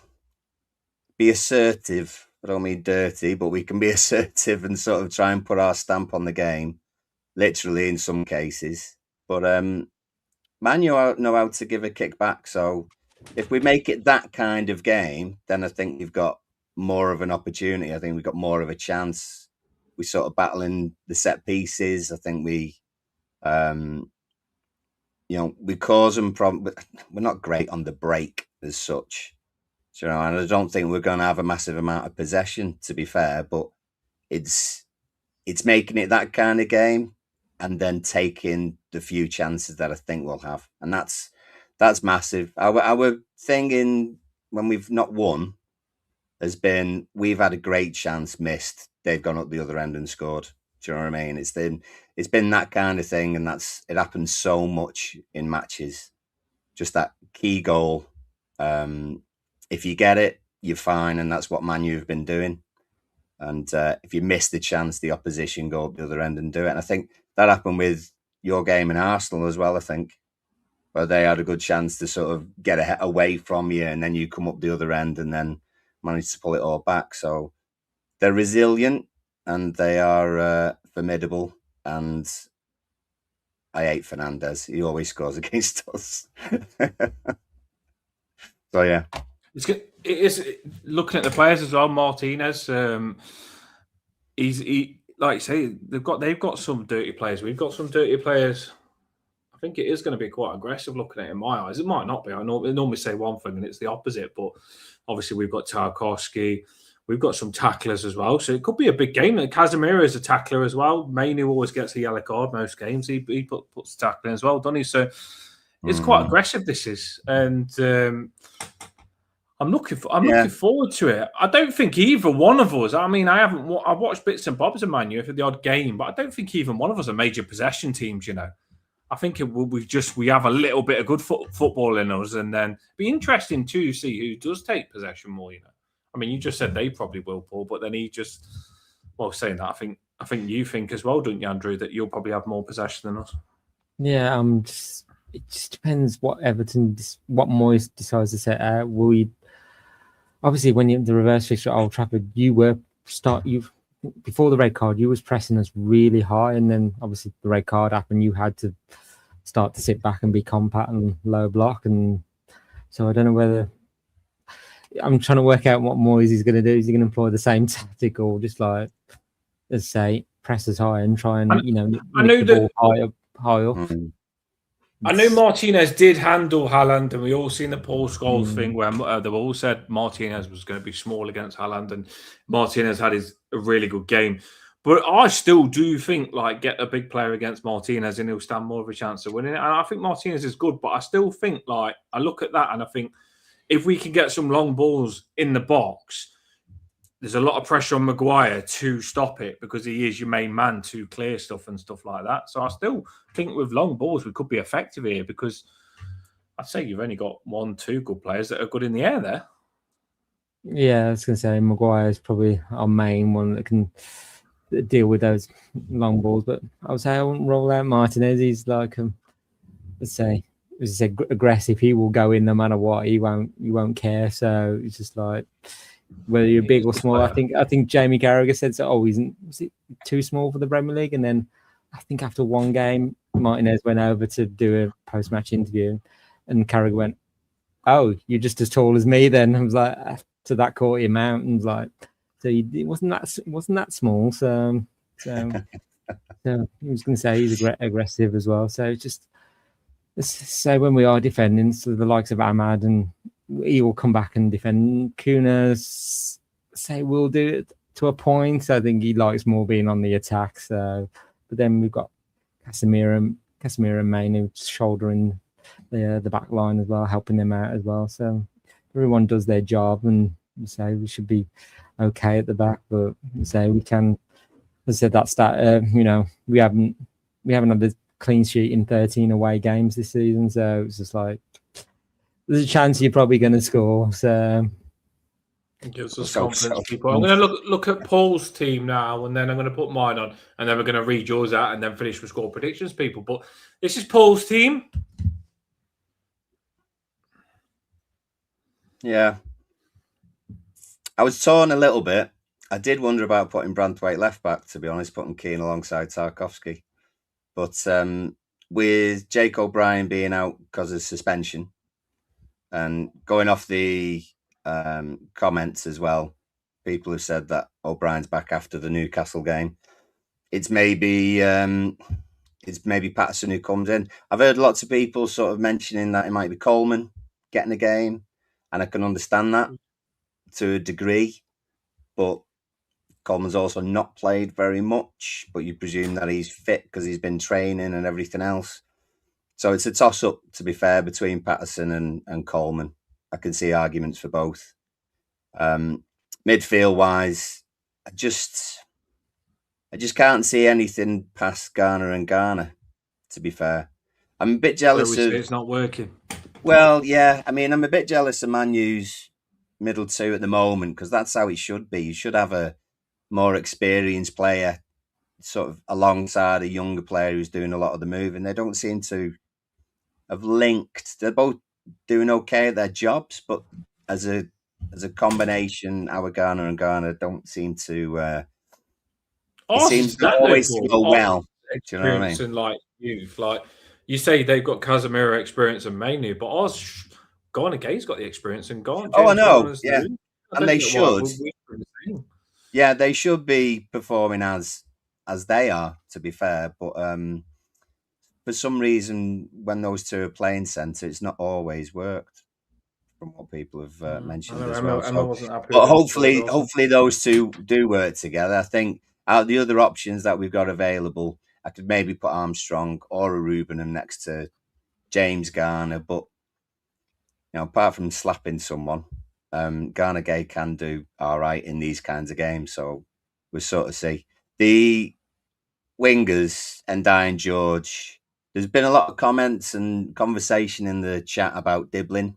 be assertive. I don't mean dirty, but we can be assertive and sort of try and put our stamp on the game, literally in some cases. But Man U know how to give a kick back. So if we make it that kind of game, then I think we've got more of an opportunity. I think we've got more of a chance. We sort of battling the set pieces. I think we cause them problems. We're not great on the break as such. So, and I don't think we're going to have a massive amount of possession, to be fair, but it's making it that kind of game and then taking the few chances that I think we'll have. And that's massive. Our thing when we've not won has been, we've had a great chance missed. They've gone up the other end and scored. Do you know what I mean? It's been that kind of thing, and it happens so much in matches. Just that key goal. If you get it, you're fine, and that's what Man U have been doing. And if you miss the chance, the opposition go up the other end and do it. And I think that happened with your game in Arsenal as well, I think, where they had a good chance to sort of get away from you, and then you come up the other end and then manage to pull it all back. So they're resilient and they are formidable. And I hate Fernandes. He always scores against us. So, yeah. It is looking at the players as well. Martinez, he like you say, they've got some dirty players. We've got some dirty players. I think it is going to be quite aggressive looking at it in my eyes. It might not be. I normally say one thing and it's the opposite, but obviously we've got Tarkowski. We've got some tacklers as well. So it could be a big game. Casemiro is a tackler as well. Mainoo always gets a yellow card most games. He puts tackling as well, doesn't he? So it's quite aggressive, this is. And I'm looking forward to it. I don't think either one of us. I mean, I've watched bits and bobs of Man U for the odd game, but I don't think even one of us are major possession teams. I think we have a little bit of good football in us, and then be interesting to see who does take possession more. I mean, you just said they probably will, Paul, but then saying that, I think you think as well, don't you, Andrew, that you'll probably have more possession than us. Yeah, it just depends what what Moyes decides to set out. Obviously, when the reverse fixture at Old Trafford, before the red card, you was pressing us really high, and then obviously the red card happened. You had to start to sit back and be compact and low block, and so I don't know whether I'm trying to work out what Moyes is going to do. Is he going to employ the same tactic, or just like, let's say, press as high and try and I nick know the that ball high up? I know Martinez did handle Haaland, and we all seen the Paul Scholes thing where they've all said Martinez was going to be small against Haaland, and Martinez had a really good game. But I still do think, like, get a big player against Martinez and he'll stand more of a chance of winning it. And I think Martinez is good, but I still think, like, I look at that and I think if we can get some long balls in the box, there's a lot of pressure on Maguire to stop it because he is your main man to clear stuff and stuff like that. So I still think with long balls we could be effective here because I'd say you've only got 1-2 good players that are good in the air there. Yeah, I was going to say Maguire is probably our main one that can deal with those long balls, but I would say I wouldn't roll out Martinez. He's like, let's say, aggressive. He will go in no matter what. He won't care. So it's just like whether you're big or small. I think Jamie Carragher said so. Oh, was it too small for the Premier League? And then I think after one game, Martinez went over to do a post-match interview, and Carragher went, "Oh, you're just as tall as me." Then I was like, to that caught him out, and was like, so it wasn't that small. So I was going to say he's aggressive as well. So just let's say when we are defending, so the likes of Ahmad, and he will come back and defend. Kuna's say we'll do it to a point. I think he likes more being on the attack. So, but then we've got Casemiro and Mainu shouldering the back line as well, helping them out as well. So everyone does their job, and you say we should be okay at the back, but you say we can. As I said, that stat, we haven't had the clean sheet in 13 away games this season, so it's just like there's a chance you're probably going to score. So it gives us confidence, people. I'm going to look at Paul's team now, and then I'm going to put mine on, and then we're going to read yours out, and then finish with score predictions, people. But this is Paul's team. Yeah, I was torn a little bit. I did wonder about putting Branthwaite left back, to be honest, putting Keane alongside Tarkowski. But with Jake O'Brien being out because of suspension and going off the comments as well, people have said that O'Brien's back after the Newcastle game. It's maybe Patterson who comes in. I've heard lots of people sort of mentioning that it might be Coleman getting a game, and I can understand that to a degree, but Coleman's also not played very much, but you presume that he's fit because he's been training and everything else. So it's a toss-up, to be fair, between Patterson and Coleman. I can see arguments for both. Midfield-wise, I just can't see anything past Garner and Garner, to be fair. I'm a bit jealous of... It's not working. Well, yeah. I mean, I'm a bit jealous of Man U's middle two at the moment because that's how it should be. You should have a more experienced player sort of alongside a younger player who's doing a lot of the moving. They don't seem to have linked. They're both doing okay at their jobs, but as a combination, our Garner and Garner don't seem to... it seems to always go well. Do you know what I mean? And like youth, like you say, they've got Casemiro experience and Mainu, but ours, Garner Gay's got the experience and Garner. Oh, I know, yeah, and they should. Yeah, they should be performing as they are, to be fair. But for some reason, when those two are playing centre, it's not always worked. From what people have mentioned as well. But hopefully those two do work together. I think out of the other options that we've got available, I could maybe put Armstrong or a Rubenham next to James Garner. But apart from slapping someone, Garner Gay can do all right in these kinds of games. So we'll sort of see. The wingers, Ndiaye and George, there's been a lot of comments and conversation in the chat about Diblin.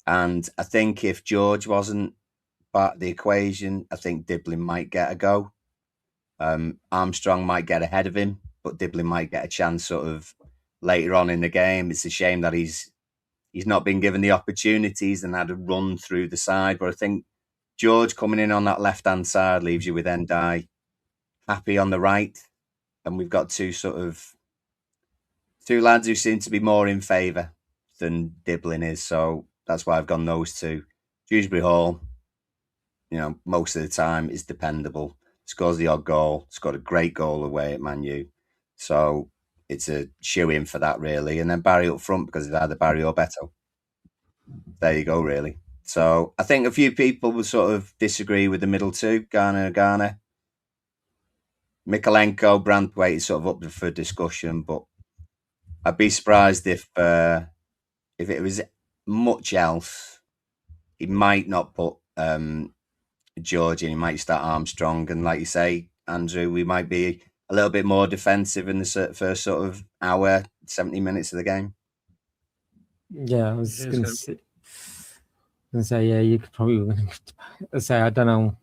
And I think if George wasn't part of the equation, I think Diblin might get a go. Armstrong might get ahead of him, but Diblin might get a chance sort of later on in the game. It's a shame that he's not been given the opportunities and had a run through the side. But I think George coming in on that left-hand side leaves you with Ndiaye happy on the right. And we've got two lads who seem to be more in favour than Diblin is. So that's why I've gone those two. Dewsbury Hall, most of the time is dependable. Scores the odd goal. Scored a great goal away at Man U. So it's a shoe-in for that, really. And then Barry up front, because it's either Barry or Beto. There you go, really. So I think a few people will sort of disagree with the middle two, Garner. Mikalenko, Branthwaite is sort of up for discussion, but I'd be surprised if it was much else, he might not put George in. He might start Armstrong, and like you say, Andrew, we might be a little bit more defensive in the first sort of hour, 70 minutes of the game. Yeah, I was going to say, yeah, you could probably say, I don't know,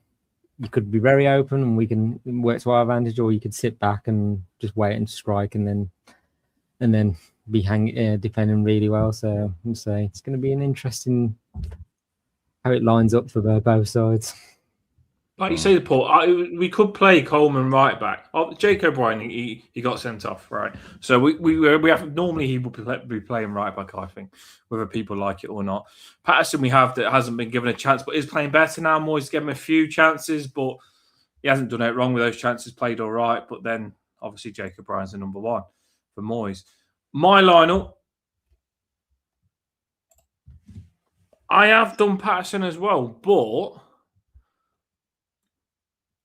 you could be very open and we can work to our advantage, or you could sit back and just wait and strike and then be defending really well. So I'm saying it's going to be an interesting how it lines up for both sides. Like you say, Paul, we could play Coleman right back. Jake O'Brien, he got sent off, right? So we have normally he would be playing right back, I think, whether people like it or not. Patterson we have that hasn't been given a chance, but is playing better now. Moyes gave him a few chances, but he hasn't done it wrong with those chances. Played all right, but then obviously Jake O'Brien's the number one for Moyes. My lineup, I have done Patterson as well, but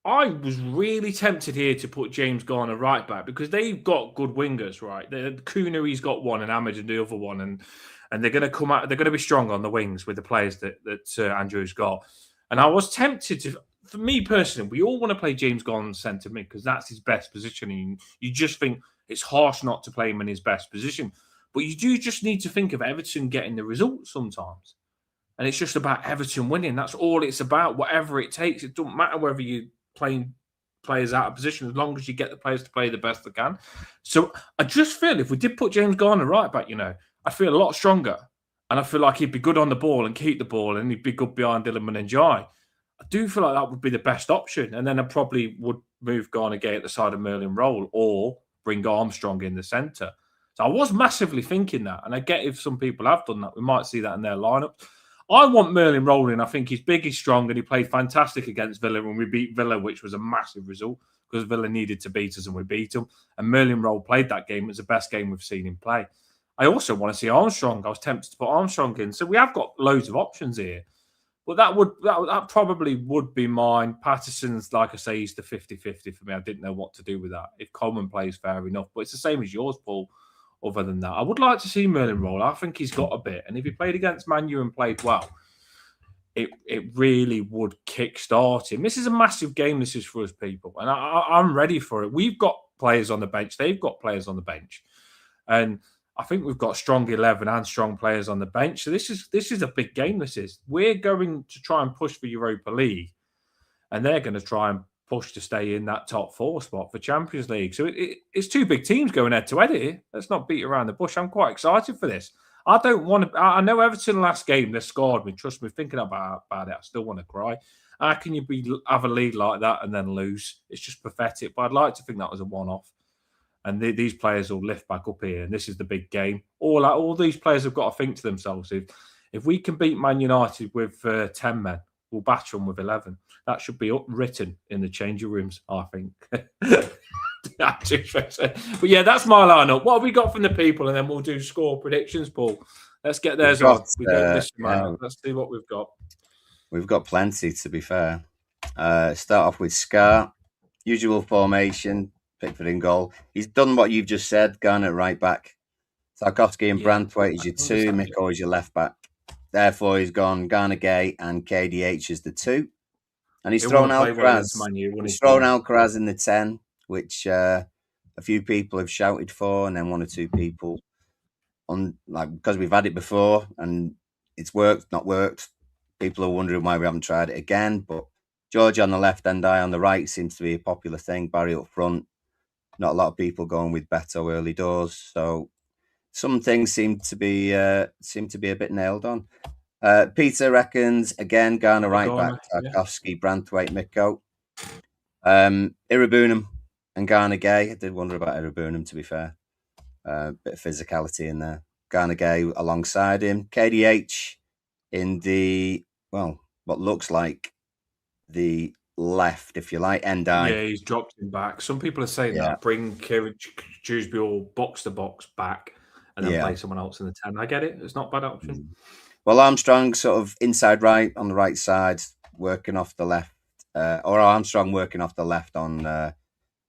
I was really tempted here to put James Garner right back because they've got good wingers, right? Coonery's got one and Ahmed the other one, and they're going to come out. They're going to be strong on the wings with the players that Andrew's got. And I was tempted to. For me personally, we all want to play James Garner centre mid because that's his best position. And you just think it's harsh not to play him in his best position, but you do just need to think of Everton getting the results sometimes. And it's just about Everton winning. That's all it's about. Whatever it takes, it doesn't matter whether you playing players out of position as long as you get the players to play the best they can. So I just feel if we did put James Garner right back, I feel a lot stronger. And I feel like he'd be good on the ball and keep the ball and he'd be good behind Dylan and Jai. I do feel like that would be the best option. And then I probably would move Garner Gay at the side of Merlin Roll or bring Armstrong in the centre. So I was massively thinking that. And I get if some people have done that, we might see that in their lineup. I want Merlin rolling. I think he's big, he's strong, and he played fantastic against Villa when we beat Villa, which was a massive result because Villa needed to beat us and we beat them. And Merlin Roll played that game. It was the best game we've seen him play. I also want to see Armstrong. I was tempted to put Armstrong in. So we have got loads of options here. But that probably would be mine. Patterson's, like I say, he's the 50-50 for me. I didn't know what to do with that. If Coleman plays, fair enough. But it's the same as yours, Paul. Other than that, I would like to see Merlin roll. I think he's got a bit. And if he played against Man U and played well, it really would kickstart him. This is a massive game. This is for us people. And I'm ready for it. We've got players on the bench. They've got players on the bench. And I think we've got strong 11 and strong players on the bench. So this is a big game, this is. We're going to try and push for Europa League. And they're going to try and push to stay in that top 4 spot for Champions League. So it's two big teams going head to head here. Let's not beat around the bush. I'm quite excited for this. I don't want to. I know Everton last game they scored me. Trust me, thinking about it, I still want to cry. How can you have a lead like that and then lose? It's just pathetic. But I'd like to think that was a one-off. And these players will lift back up here. And this is the big game. All these players have got to think to themselves: if we can beat Man United with 10 men, we'll batter them with 11. That should be written in the changing rooms, I think. But yeah, that's my lineup. What have we got from the people? And then we'll do score predictions, Paul. Let's get theirs on. We don't miss them out. Let's see what we've got. We've got plenty, to be fair. Start off with Scar. Usual formation. Pickford in goal. He's done what you've just said. Garner right back. Tarkowski and Branthwaite is your 2. Miko is your left back. Therefore, he's gone Garner Gay and KDH as the 2. And he's thrown Alcaraz. He's thrown Alcaraz in the 10, which a few people have shouted for, and then 1 or 2 people because we've had it before and it's worked, not worked. People are wondering why we haven't tried it again. But George on the left and I on the right seems to be a popular thing. Barry up front. Not a lot of people going with Beto early doors. So some things seem to be a bit nailed on. Peter reckons again Garner right back, Tarkowski, Branthwaite, Miko, Irabunum and Garner Gay. I did wonder about Irabunum, to be fair. Bit of physicality in there. Garner Gay alongside him. KDH in the what looks like the left, if you like, end eye. Yeah, he's dropped him back. Some people are saying that bring Kieran Dewsbury or box to box back and then play someone else in the 10. I get it. It's not a bad option. Well, Armstrong sort of inside right on the right side, working off the left, or Armstrong working off the left on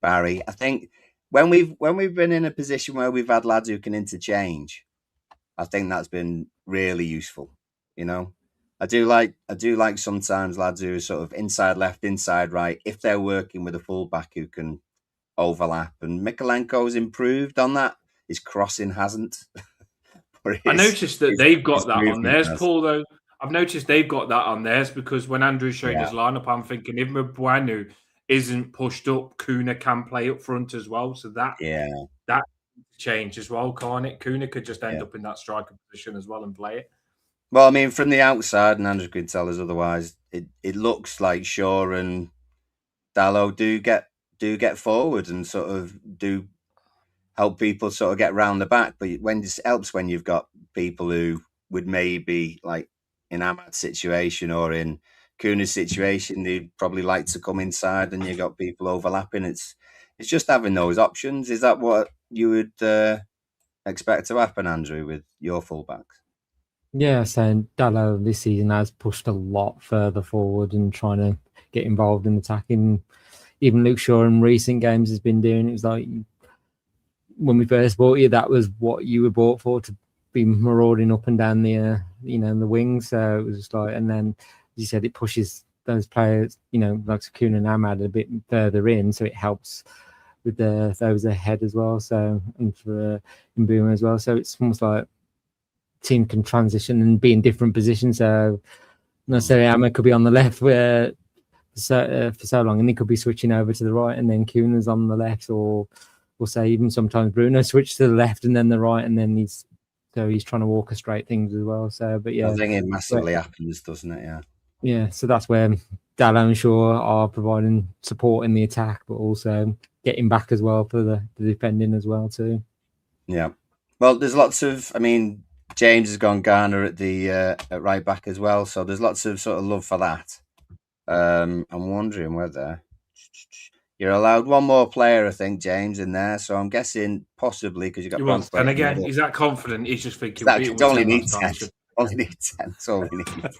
Barry. I think when we've been in a position where we've had lads who can interchange, I think that's been really useful. You know, I do like sometimes lads who are sort of inside left, inside right, if they're working with a fullback who can overlap. And Mikolenko's improved on that. His crossing hasn't. I noticed that they've got that on theirs, Paul, though. I've noticed they've got that on theirs because when Andrew's showing his lineup, I'm thinking if Mbuanu isn't pushed up, Kuna can play up front as well. So that change as well, can't it? Kuna could just end up in that striker position as well and play it. Well, I mean, from the outside, and Andrew could tell us otherwise, it looks like Shaw and Dallo do get forward and sort of do help people sort of get round the back. But when it helps when you've got people who would maybe, like in Ahmad's situation or in Kuna's situation, they'd probably like to come inside and you got people overlapping. It's just having those options. Is that what you would expect to happen, Andrew, with your fullbacks? Yeah, so Dallo this season has pushed a lot further forward and trying to get involved in attacking. Even Luke Shaw in recent games has been doing. It was like when we first bought you, that was what you were bought for, to be marauding up and down the the wings. So it was just like, and then as you said, it pushes those players, like Sakuna and Ahmad a bit further in, so it helps with those ahead as well. So and for Mbuma as well. So it's almost like team can transition and be in different positions. So necessarily Ahmad could be on the left where for so long, and he could be switching over to the right, and then Kuna's on the left, or we'll say even sometimes Bruno switch to the left and then the right, and then he's trying to orchestrate things as well. So, but yeah, I think it massively happens, doesn't it? Yeah. Yeah, so that's where Dallo and Shaw are providing support in the attack, but also getting back as well for the defending as well too. Yeah. Well, there's lots of. I mean, James has gone Garner at the at right back as well, so there's lots of sort of love for that. I'm wondering whether you're allowed one more player, I think, James, in there. So I'm guessing possibly because you got. He wants 10 again. He's that confident. He's just thinking. Only need 10. Only need 10. That's all we need.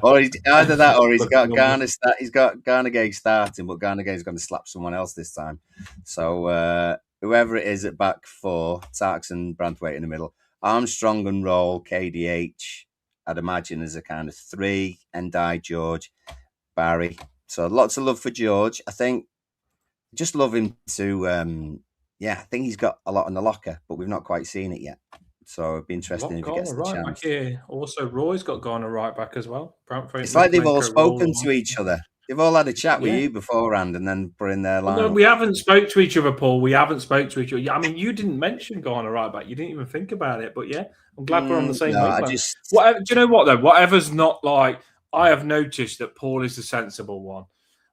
Or either that, or he's got Garner. He's got Garner starting, but Garner is going to slap someone else this time. So whoever it is at back four, Tarks and Branthwaite in the middle, Armstrong and Roll, KDH. I'd imagine as a kind of three, Ndai, George, Barry. So lots of love for George. I think just love him to. I think he's got a lot in the locker, but we've not quite seen it yet. So it'd be interesting if he gets the chance. Back here. Also, Roy's got Garner right back as well. It's like they've all spoken to each other. They've all had a chat with you beforehand and then put in their line. No, we haven't spoke to each other, Paul. We haven't spoke to each other. I mean, you didn't mention Garner right back. You didn't even think about it. But yeah, I'm glad we're on the same wavelength. Do you know what, though? Whatever's not like, I have noticed that Paul is the sensible one.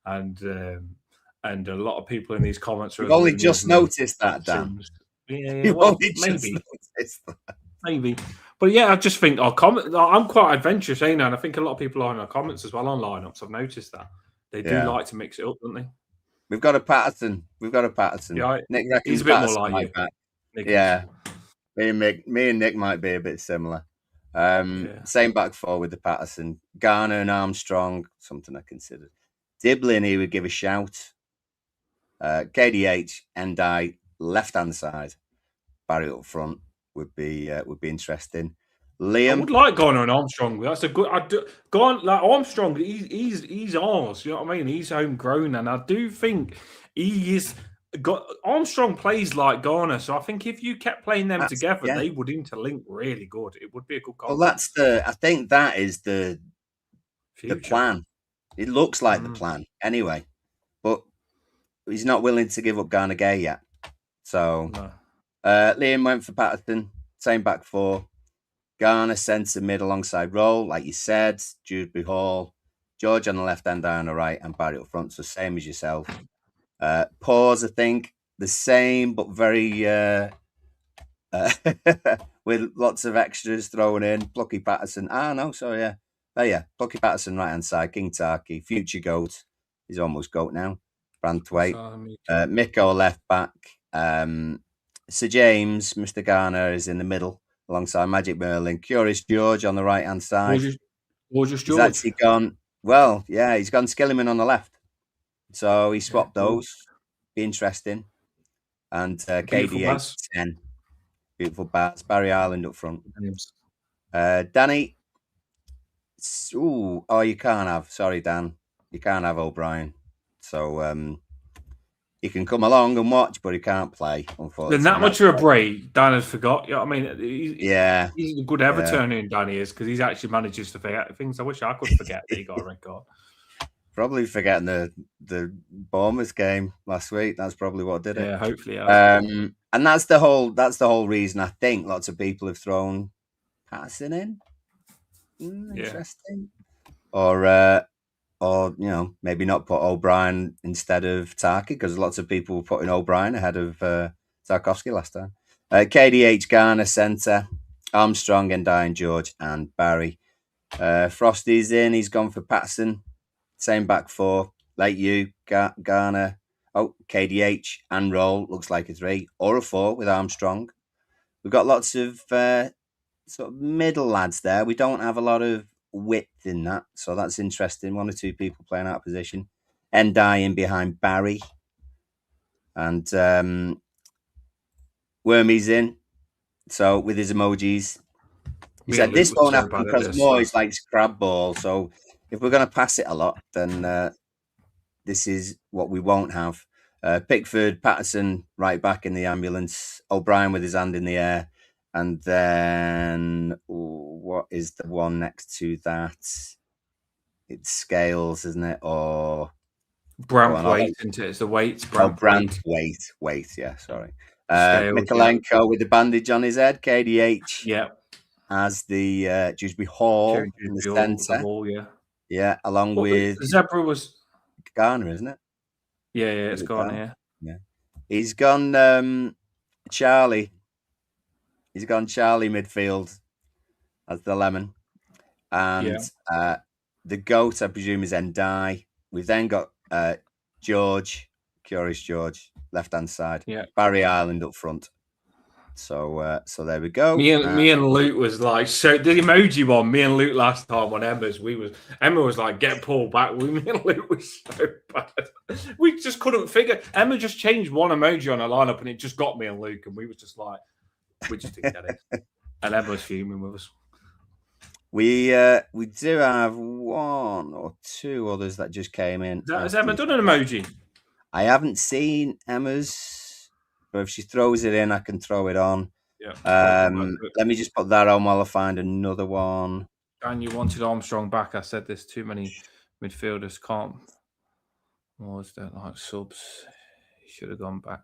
And a lot of people in these comments are... You've only just noticed that, Dan. Yeah, well, maybe. But yeah, I just think I'm quite adventurous, ain't I? And I think a lot of people are in our comments as well on lineups. I've noticed that. They do like to mix it up, don't they? We've got a Patterson. Yeah, Nick reckons he's a bit more like you. Yeah. Me and Nick might be a bit similar. Same back four with the Patterson. Garner and Armstrong, something I considered. Diblin, he would give a shout. KDH, Ndai, left-hand side. Barry up front would be interesting. Liam, I would like Garner and Armstrong. That's a good. Armstrong. He's ours. You know what I mean? He's homegrown, and I do think he is. Armstrong plays like Garner, so I think if you kept playing them together, they would interlink really good. It would be a good combo. Well, I think that is the plan. It looks like the plan anyway, but he's not willing to give up Garner Gay yet. So Liam went for Patterson, same back four. Garner centre mid alongside Roll, like you said. Dewsbury Hall, George on the left hand, on the right, and Barry up front. So same as yourself. Pause, I think the same, but very with lots of extras thrown in. Plucky Patterson. yeah, Bucky Patterson, right hand side, King Tarky, future GOAT. He's almost GOAT now. Branthwaite. Miko left back. Sir James, Mr. Garner is in the middle alongside Magic Merlin. Curious George on the right hand side. Gorgeous He's George. actually gone, well, yeah, he's gone Skilliman on the left. So he swapped those. Be interesting. And KD8 10. Beautiful bats. Barry Island up front. Danny. You can't have. Sorry, Dan. You can't have O'Brien. So he can come along and watch, but he can't play, unfortunately. Then that much of a break, Dan has forgot. I mean, he's a good Evertonian, Danny is, because he's actually manages to forget things. I wish I could forget that he got a red card. Probably forgetting the Bournemouth game last week. That's probably what did it. Yeah, hopefully. And that's the whole reason I think lots of people have thrown Patterson in. Interesting. Or maybe not put O'Brien instead of Tarky, because lots of people were putting O'Brien ahead of Tarkowski last time. KDH, Garner, centre, Armstrong, Ndiaye, George, and Barry. Frosty's in. He's gone for Patterson. Same back four. Like you, Garner. KDH and Roll looks like a 3 or a 4 with Armstrong. We've got lots of sort of middle lads there. We don't have a lot of width in that, so that's interesting. 1 or 2 people playing out of position. Ndiaye in behind Barry, and Wormy's in. So with his emojis, he said this won't happen because Moyes likes crab ball. So if we're going to pass it a lot, then this is what we won't have. Pickford, Patterson right back in the ambulance. O'Brien with his hand in the air. And then what is the one next to that? It's Scales, isn't it? Or Branthwaite, isn't it? It's the weights. Branthwaite, yeah, sorry. Mikolenko with the bandage on his head. KDH. Yeah. As the Dewsbury Hall in the centre. Yeah, along with Zebra was Garner, isn't it? Yeah, it's Garner. Yeah. He's gone Charlie. He's gone Charlie midfield as the lemon. And the GOAT, I presume, is Ndiaye. We've then got George, Curious George, left-hand side. Yeah. Barry Island up front. So there we go. Me and Luke was like, so the emoji one, me and Luke last time on Emma's, Emma was like, get pulled back. Me and Luke was so bad. We just couldn't figure. Emma just changed one emoji on her lineup and it just got me and Luke, and we were just like, we just didn't get it. And Emma was fuming with us. We do have 1 or 2 others that just came in. Has Emma done an emoji? I haven't seen Emma's, but if she throws it in, I can throw it on. Yeah. Let me just put that on while I find another one. And you wanted Armstrong back. I said there's too many midfielders can't. What was that like subs? He should have gone back.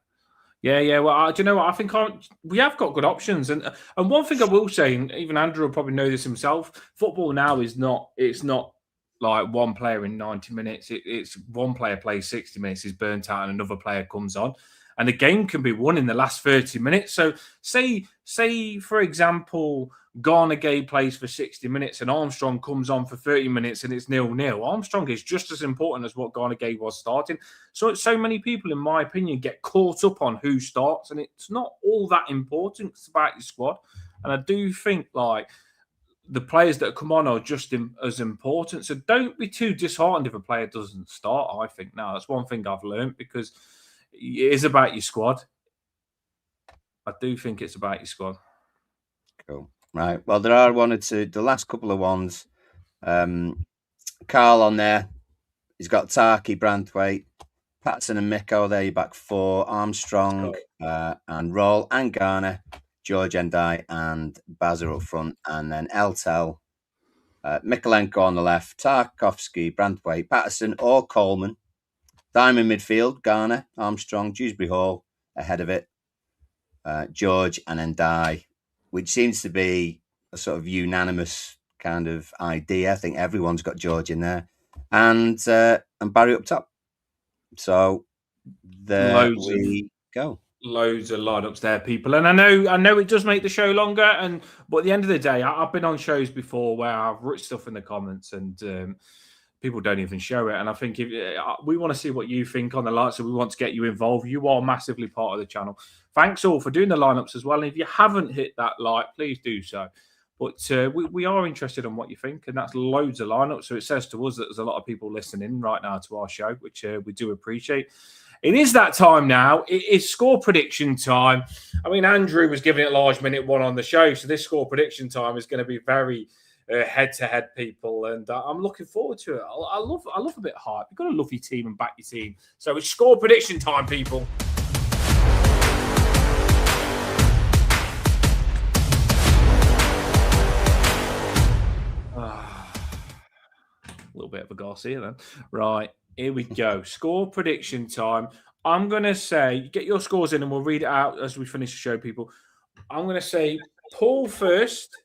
Yeah. Well, do you know what? I think we have got good options, and one thing I will say, and even Andrew will probably know this himself. Football now is not. It's not like one player in 90 minutes. It's one player plays 60 minutes, is burnt out, and another player comes on, and the game can be won in the last 30 minutes. So, say for example, Garner Gay plays for 60 minutes, and Armstrong comes on for 30 minutes, and it's 0-0. Armstrong is just as important as what Garner Gay was starting. So many people, in my opinion, get caught up on who starts, and it's not all that important. It's about your squad, and I do think like the players that come on are just as important. So don't be too disheartened if a player doesn't start. I think now that's one thing I've learned, because it is about your squad. I do think it's about your squad. Cool. Right. Well, there are 1 or 2. The last couple of ones. Carl on there. He's got Tarky, Branthwaite, Patterson and Miko. There, you back 4. Armstrong and Roll and Garner, George Ndiaye and Bazza up front, and then Eltel, Mikolenko on the left, Tarkowski, Branthwaite, Patterson or Coleman. Diamond midfield, Garner, Armstrong, Dewsbury Hall ahead of it, George and Ndiaye, which seems to be a sort of unanimous kind of idea. I think everyone's got George in there, and Barry up top. So there we go. Loads of lineups there, people, and I know it does make the show longer. But at the end of the day, I've been on shows before where I've written stuff in the comments, and people don't even show it. And I think if we want to see what you think on the lineups, so we want to get you involved. You are massively part of the channel. Thanks all for doing the lineups as well. And if you haven't hit that like, please do so. But we are interested in what you think, and that's loads of lineups. So it says to us that there's a lot of people listening right now to our show, which we do appreciate. It is that time now. It is score prediction time. I mean, Andrew was giving it large minute one on the show, so this score prediction time is going to be very head-to-head, people, and I'm looking forward to it. I love a bit of hype. You've got to love your team and back your team. So it's score prediction time, people. A little bit of a Garcia then. Right. Here we go. Score prediction time. I'm going to say, get your scores in and we'll read it out as we finish the show, people. I'm going to say Paul first,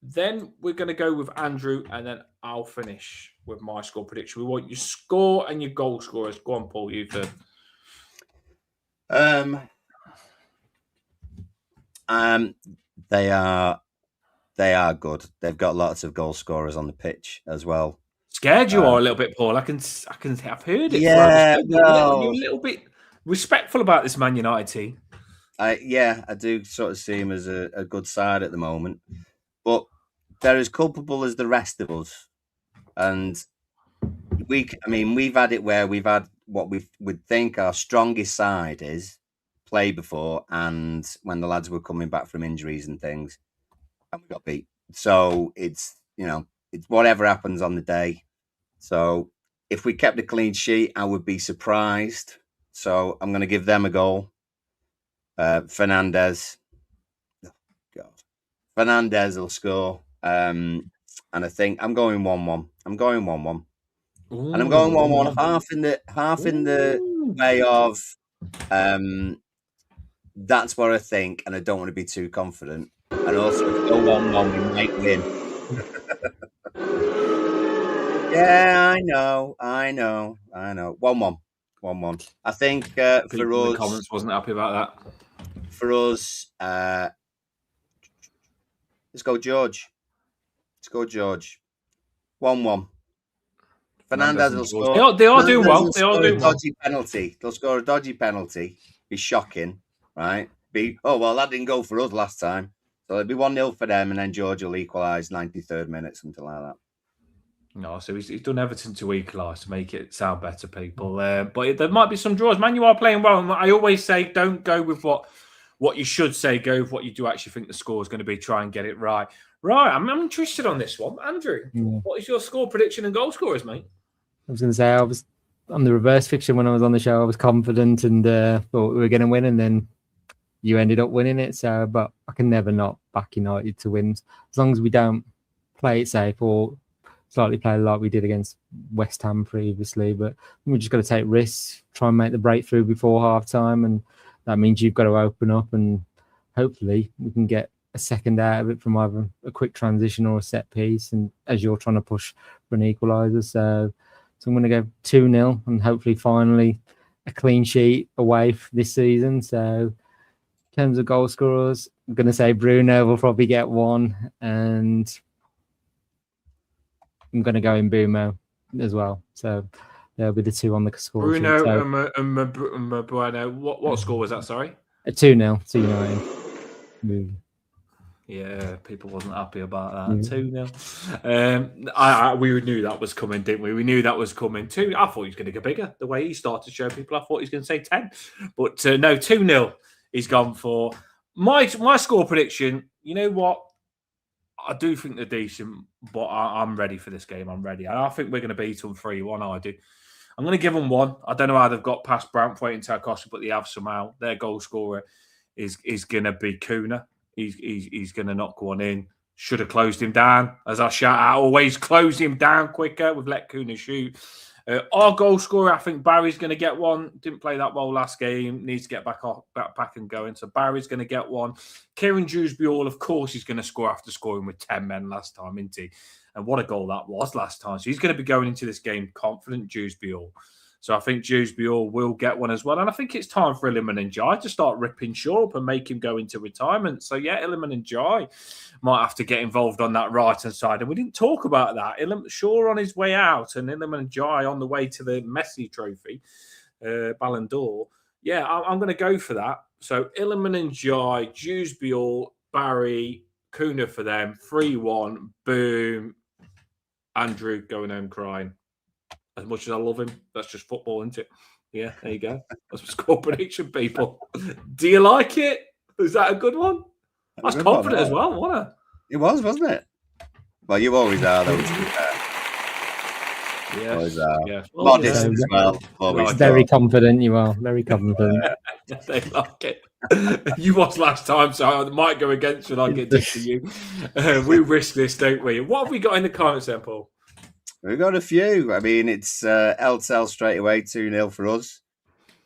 then we're going to go with Andrew, and then I'll finish with my score prediction. We want your score and your goal scorers. Go on, Paul, you first. They are good. They've got lots of goal scorers on the pitch as well. Scared you are a little bit, Paul. I've heard it. Yeah, you're a little bit respectful about this Man United team. I do sort of see him as a good side at the moment, but they're as culpable as the rest of us. And we've had it where we've had what we would think our strongest side is play before, and when the lads were coming back from injuries and things, and we got beat. So it's whatever happens on the day. So if we kept a clean sheet, I would be surprised. So I'm going to give them a goal. Fernandez. Oh, God. Fernandez will score. And I think I'm going 1-1. I'm going 1-1. And I'm going 1-1, half in the way of that's what I think, and I don't want to be too confident. And also, if we go 1-1, we might win. Yeah, I know. 1-1. I think for us, the comments wasn't happy about that. For us, let's go George. 1-1. Fernandez will score. They are doing well. They are doing well. Dodgy penalty. They'll score a dodgy penalty. Be shocking, right? That didn't go for us last time. So it'll be 1-0 for them, and then George will equalise 93rd minute, something like that. No, so he's done Everton to equalise to make it sound better, people. But there might be some draws. Man, you are playing well. And I always say, don't go with what you should say. Go with what you do actually think the score is going to be. Try and get it right. Right, I'm interested on this one. Andrew, What is your score prediction and goal scorers, mate? I was going to say, I was on the reverse fiction when I was on the show. I was confident and thought we were going to win, and then you ended up winning it. So, but I can never not back United to win as long as we don't play it safe or slightly play like we did against West Ham previously. But we've just got to take risks, try and make the breakthrough before half time, and that means you've got to open up, and hopefully we can get a second out of it from either a quick transition or a set piece, and as you're trying to push for an equaliser. So I'm going to go 2-0 and hopefully finally a clean sheet away this season. So in terms of goal scorers, I'm going to say Bruno will probably get one, and I'm going to go in Bumo as well. So there'll be the two on the score Bruno sheet. So, and Bruno. What score was that, sorry? A 2-0 to United. Yeah, people wasn't happy about that. 2-0. We knew that was coming, didn't we? We knew that was coming. I thought he was going to get bigger. The way he started to show people, I thought he was going to say 10. But no, 2-0 he's gone for. My score prediction, you know what? I do think they're decent, but I'm ready for this game. I'm ready. I think we're going to beat them 3-1. I do. I'm going to give them 1. I don't know how they've got past Brantwaite and Tarkovsky, but they have somehow. Their goal scorer is going to be Kuna. He's going to knock one in. Should have closed him down. As I shout out, always close him down quicker. We've let Kuna shoot. Our goal scorer, I think Barry's going to get one. Didn't play that well last game. Needs to get back and going. So Barry's going to get one. Kieran Dewsbury, of course, he's going to score after scoring with 10 men last time, isn't he? And what a goal that was last time. So he's going to be going into this game confident, Dewsbury. So I think Dewsbury will get one as well. And I think it's time for Illiman and Jai to start ripping Shaw up and make him go into retirement. So, yeah, Illiman and Jai might have to get involved on that right-hand side. And we didn't talk about that. Shaw on his way out and Illiman and Jai on the way to the Messi trophy, Ballon d'Or. Yeah, I'm going to go for that. So Illiman and Jai, Dewsbury, Barry, Kuna for them, 3-1, boom. Andrew going home crying. As much as I love him, that's just football, isn't it? Yeah, there you go. That's a score prediction, people. Do you like it? Is that a good one? That's confident as well, wasn't it? It was, wasn't it? Well, you always are, though. Yes. Always are. Yes. Modest as well. Very confident you are. Very confident. They like it. You was last time, so I might go against when I get to you. We risk this, don't we? What have we got in the comments then, Paul? We've got a few. I mean, it's LTL straight away, 2-0 for us.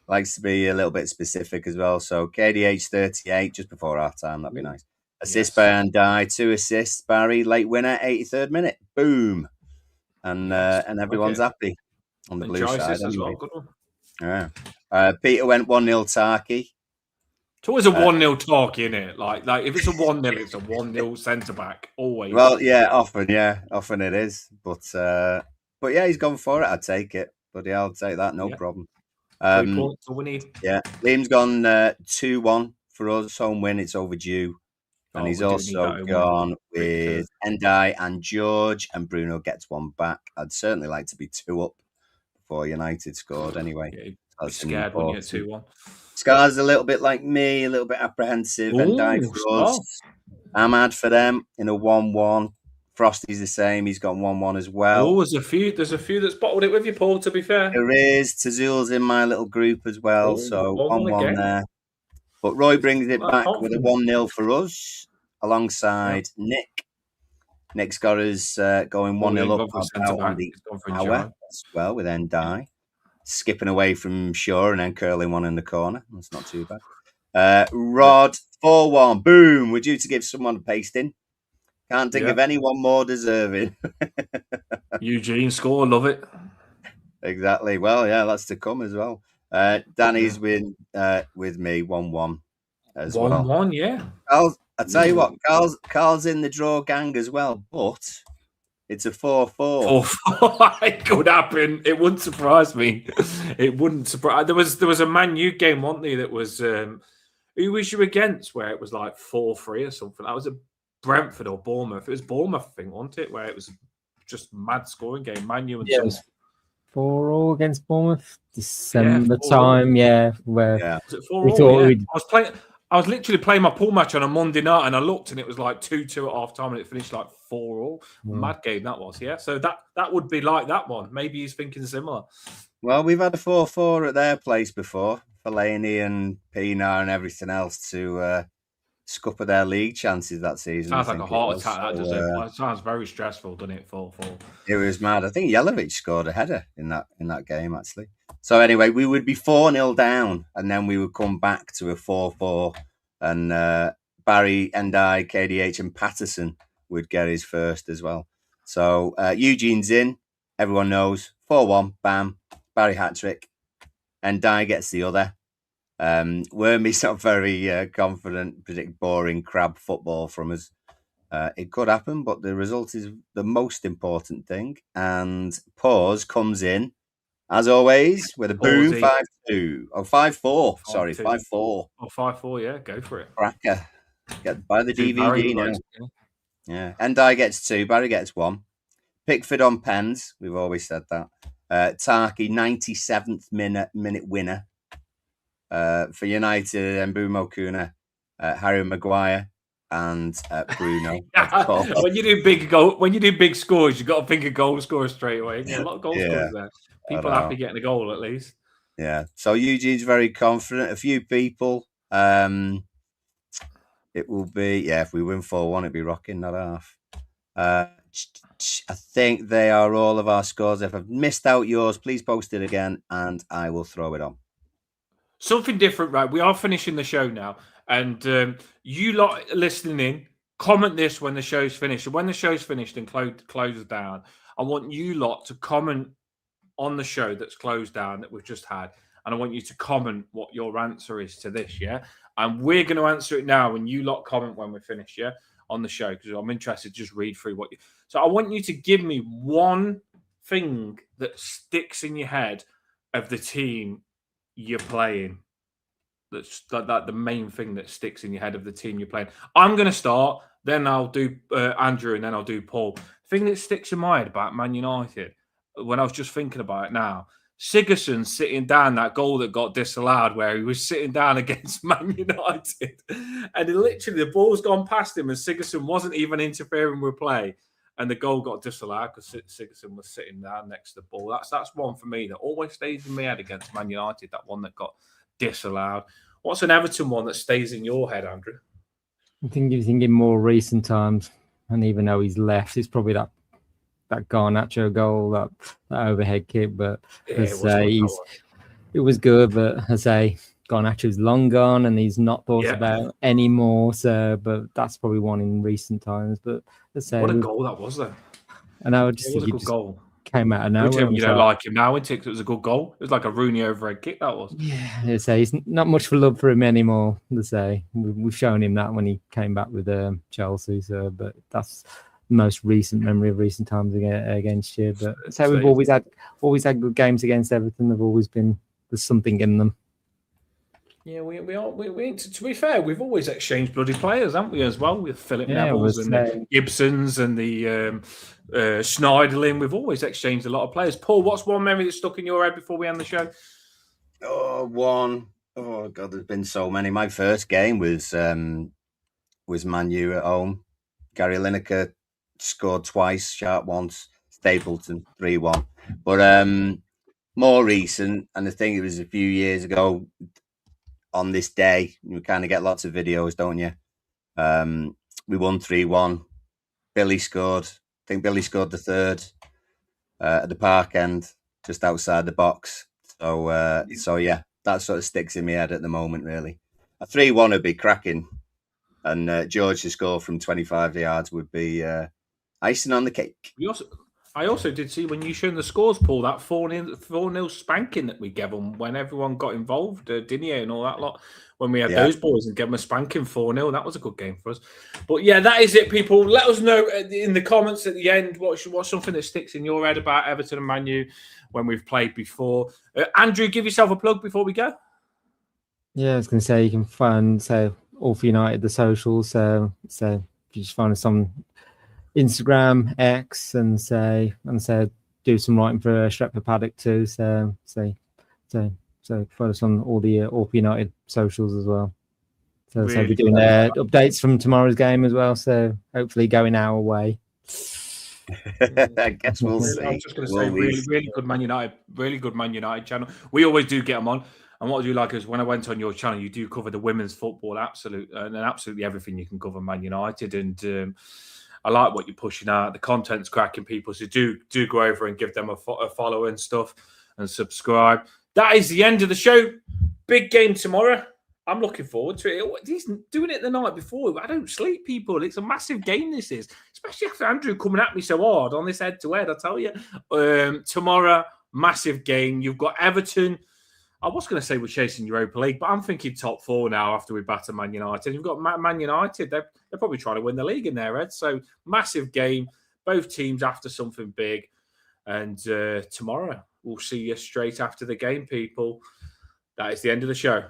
Likes to be a little bit specific as well. So KDH 38 just before our time. That'd be nice. Assist by Andai, 2 assists. Barry, late winner, 83rd minute. Boom. And everyone's happy on the blue side. Anyway. Good one. Yeah. Peter went 1-0 Tarky. It's always a 1-0 talk, isn't it? Like if it's a 1-0, it's a 1-0 centre back. Always. Well, yeah, often it is. But yeah, he's gone for it. I'd take it. But yeah, I'll take that, no problem. 3 points to win. Yeah, Liam's gone 2-1 for us. Home win. It's overdue. And he's also gone with Endai and George, and Bruno gets one back. I'd certainly like to be 2 up before United scored anyway. Yeah, I'd be scared when you get 2-1. Scar's a little bit like me, a little bit apprehensive. Endai for us. Ahmad for them in a 1-1. Frosty's the same. He's got 1-1 as well. Oh, there's a few that's bottled it with you, Paul, to be fair. There is. Tazul's in my little group as well. So 1-1 there. But Roy brings it back with a 1-0 for us alongside Nick. Nick's got us going 1-0 up on the hour as well with Endai. Skipping away from Shaw and then curling one in the corner. That's not too bad. Rod, 4-1. Boom. We're due to give someone a pasting. Can't think of anyone more deserving. Eugene score. Love it. Exactly. Well, yeah, that's to come as well. Danny's with me 1-1 as well. 1-1, yeah. I tell you what, Carl's in the draw gang as well, but it's a 4-4. 4-4. It could happen. It wouldn't surprise me. It wouldn't surprise. There was a Man U game, wasn't there? That was who was you against? Where it was like 4-3 or something. That was a Brentford or Bournemouth. It was Bournemouth thing, wasn't it? Where it was just mad scoring game. Man U and it was 4-4 against Bournemouth. December time, where was it 4-4? I was literally playing my pool match on a Monday night, and I looked, and it was like 2-2 at half time, and it finished like 4-4. Mad game that was, yeah. So that would be like that one. Maybe he's thinking similar. Well, we've had a 4-4 at their place before. Fellaini and Pina and everything else to scupper their league chances that season. Sounds like a heart attack. It sounds very stressful, doesn't it? 4-4. It was mad. I think Jelavic scored a header in that game actually. So anyway, we would be 4-0 down, and then we would come back to a 4-4, and Barry, Endai, KDH, and Patterson would get his first as well. So Eugene's in. Everyone knows 4-1. Bam. Barry hat trick. Endai gets the other. Wormy's not very confident, predict boring crab football from us. It could happen, but the result is the most important thing. And Pause comes in, as always, with a boom 5-2. Oh, 5-4. Sorry, 5-4. Oh, 5-4, yeah, go for it. Cracker. Buy the DVD now. Yeah. Endai gets 2, Barry gets 1. Pickford on pens. We've always said that. Tarky, 97th minute winner. For United, and Mbumo Kuna, Harry Maguire, and Bruno. When you do big scores, you've got to think of goal scorers straight away. A lot of goal scorers there. People happy getting a goal at least. Yeah. So Eugene's very confident. A few people. It will be, if we win 4-1, it'll be rocking, not half. I think they are all of our scores. If I've missed out yours, please post it again and I will throw it on. Something different, right? We are finishing the show now. And you lot listening in, comment this when the show's finished. And when the show's finished and closes down, I want you lot to comment on the show that's closed down that we've just had, and I want you to comment what your answer is to this, yeah? And we're going to answer it now, and you lot comment when we're finished, yeah, on the show, because I'm interested to just read through what you... So I want you to give me one thing that sticks in your head of the team you're playing. That's that the main thing that sticks in your head of the team you're playing. I'm going to start, then I'll do Andrew, and then I'll do Paul. Thing that sticks in my head about Man United, when I was just thinking about it now, Sigurdsson sitting down that goal that got disallowed, where he was sitting down against Man United, and literally the ball's gone past him, and Sigurdsson wasn't even interfering with play, and the goal got disallowed because Sigurdsson was sitting down next to the ball. That's one for me that always stays in my head against Man United. That one that got disallowed. What's an Everton one that stays in your head, Andrew? I think you think in more recent times, and even though he's left, it's probably that Garnacho goal, that overhead kick. But it was good. But I say Garnacho's long gone, and he's not thought about anymore. So, but that's probably one in recent times. But I say, what a goal that was, though. And I would just think it was a good goal. Came out of nowhere. You don't like him now, isn't it? It was a good goal. It was like a Rooney overhead kick, that was. Yeah, I say it's not much for love for him anymore. I say we've shown him that when he came back with Chelsea. So, but that's the most recent memory of recent times against you. But so we've always had good games against Everton. They've always been there's something in them. Yeah, we to be fair, we've always exchanged bloody players, haven't we, as well, with Philip Neville's and the Gibsons and the Schneiderlin. We've always exchanged a lot of players. Paul, what's one memory that stuck in your head before we end the show? One. Oh, God, there's been so many. My first game was Man U at home. Gary Lineker scored twice, Sharp once, Stapleton 3-1. But more recent, and I think it was a few years ago, on this day, you kind of get lots of videos, don't you? We won 3-1. Billy scored. I think Billy scored the third at the park end, just outside the box. So yeah, that sort of sticks in my head at the moment, really. A 3-1 would be cracking. And George to score from 25 yards would be icing on the cake. I also did see when you showed the scores, Paul, that 4-0 spanking that we gave them when everyone got involved, Dinier and all that lot, when we had those boys and gave them a spanking 4-0. That was a good game for us. But yeah, that is it, people. Let us know in the comments at the end what's something that sticks in your head about Everton and Man U when we've played before. Andrew, give yourself a plug before we go. Yeah, I was going to say you can find All for United, the socials. So if you just find us on Instagram, X, and do some writing for Stretford Paddock too. So follow us on all the All for United socials as well. So we're doing updates from tomorrow's game as well. So hopefully going our way. I guess we'll see. I was just going to say, really good Man United channel. We always do get them on. And what I do like is when I went on your channel, you do cover the women's football, absolutely everything you can cover Man United. And I like what you're pushing out. The content's cracking, people. So do go over and give them a follow and stuff and subscribe. That is the end of the show. Big game tomorrow. I'm looking forward to it. He's doing it the night before. I don't sleep, people. It's a massive game, this is. Especially after Andrew coming at me so hard on this head-to-head, I tell you. Tomorrow, massive game. You've got Everton. I was going to say we're chasing Europa League, but I'm thinking top four now after we batter Man United. You've got Man United. They're probably trying to win the league in their head. So, massive game. Both teams after something big. And tomorrow, we'll see you straight after the game, people. That is the end of the show.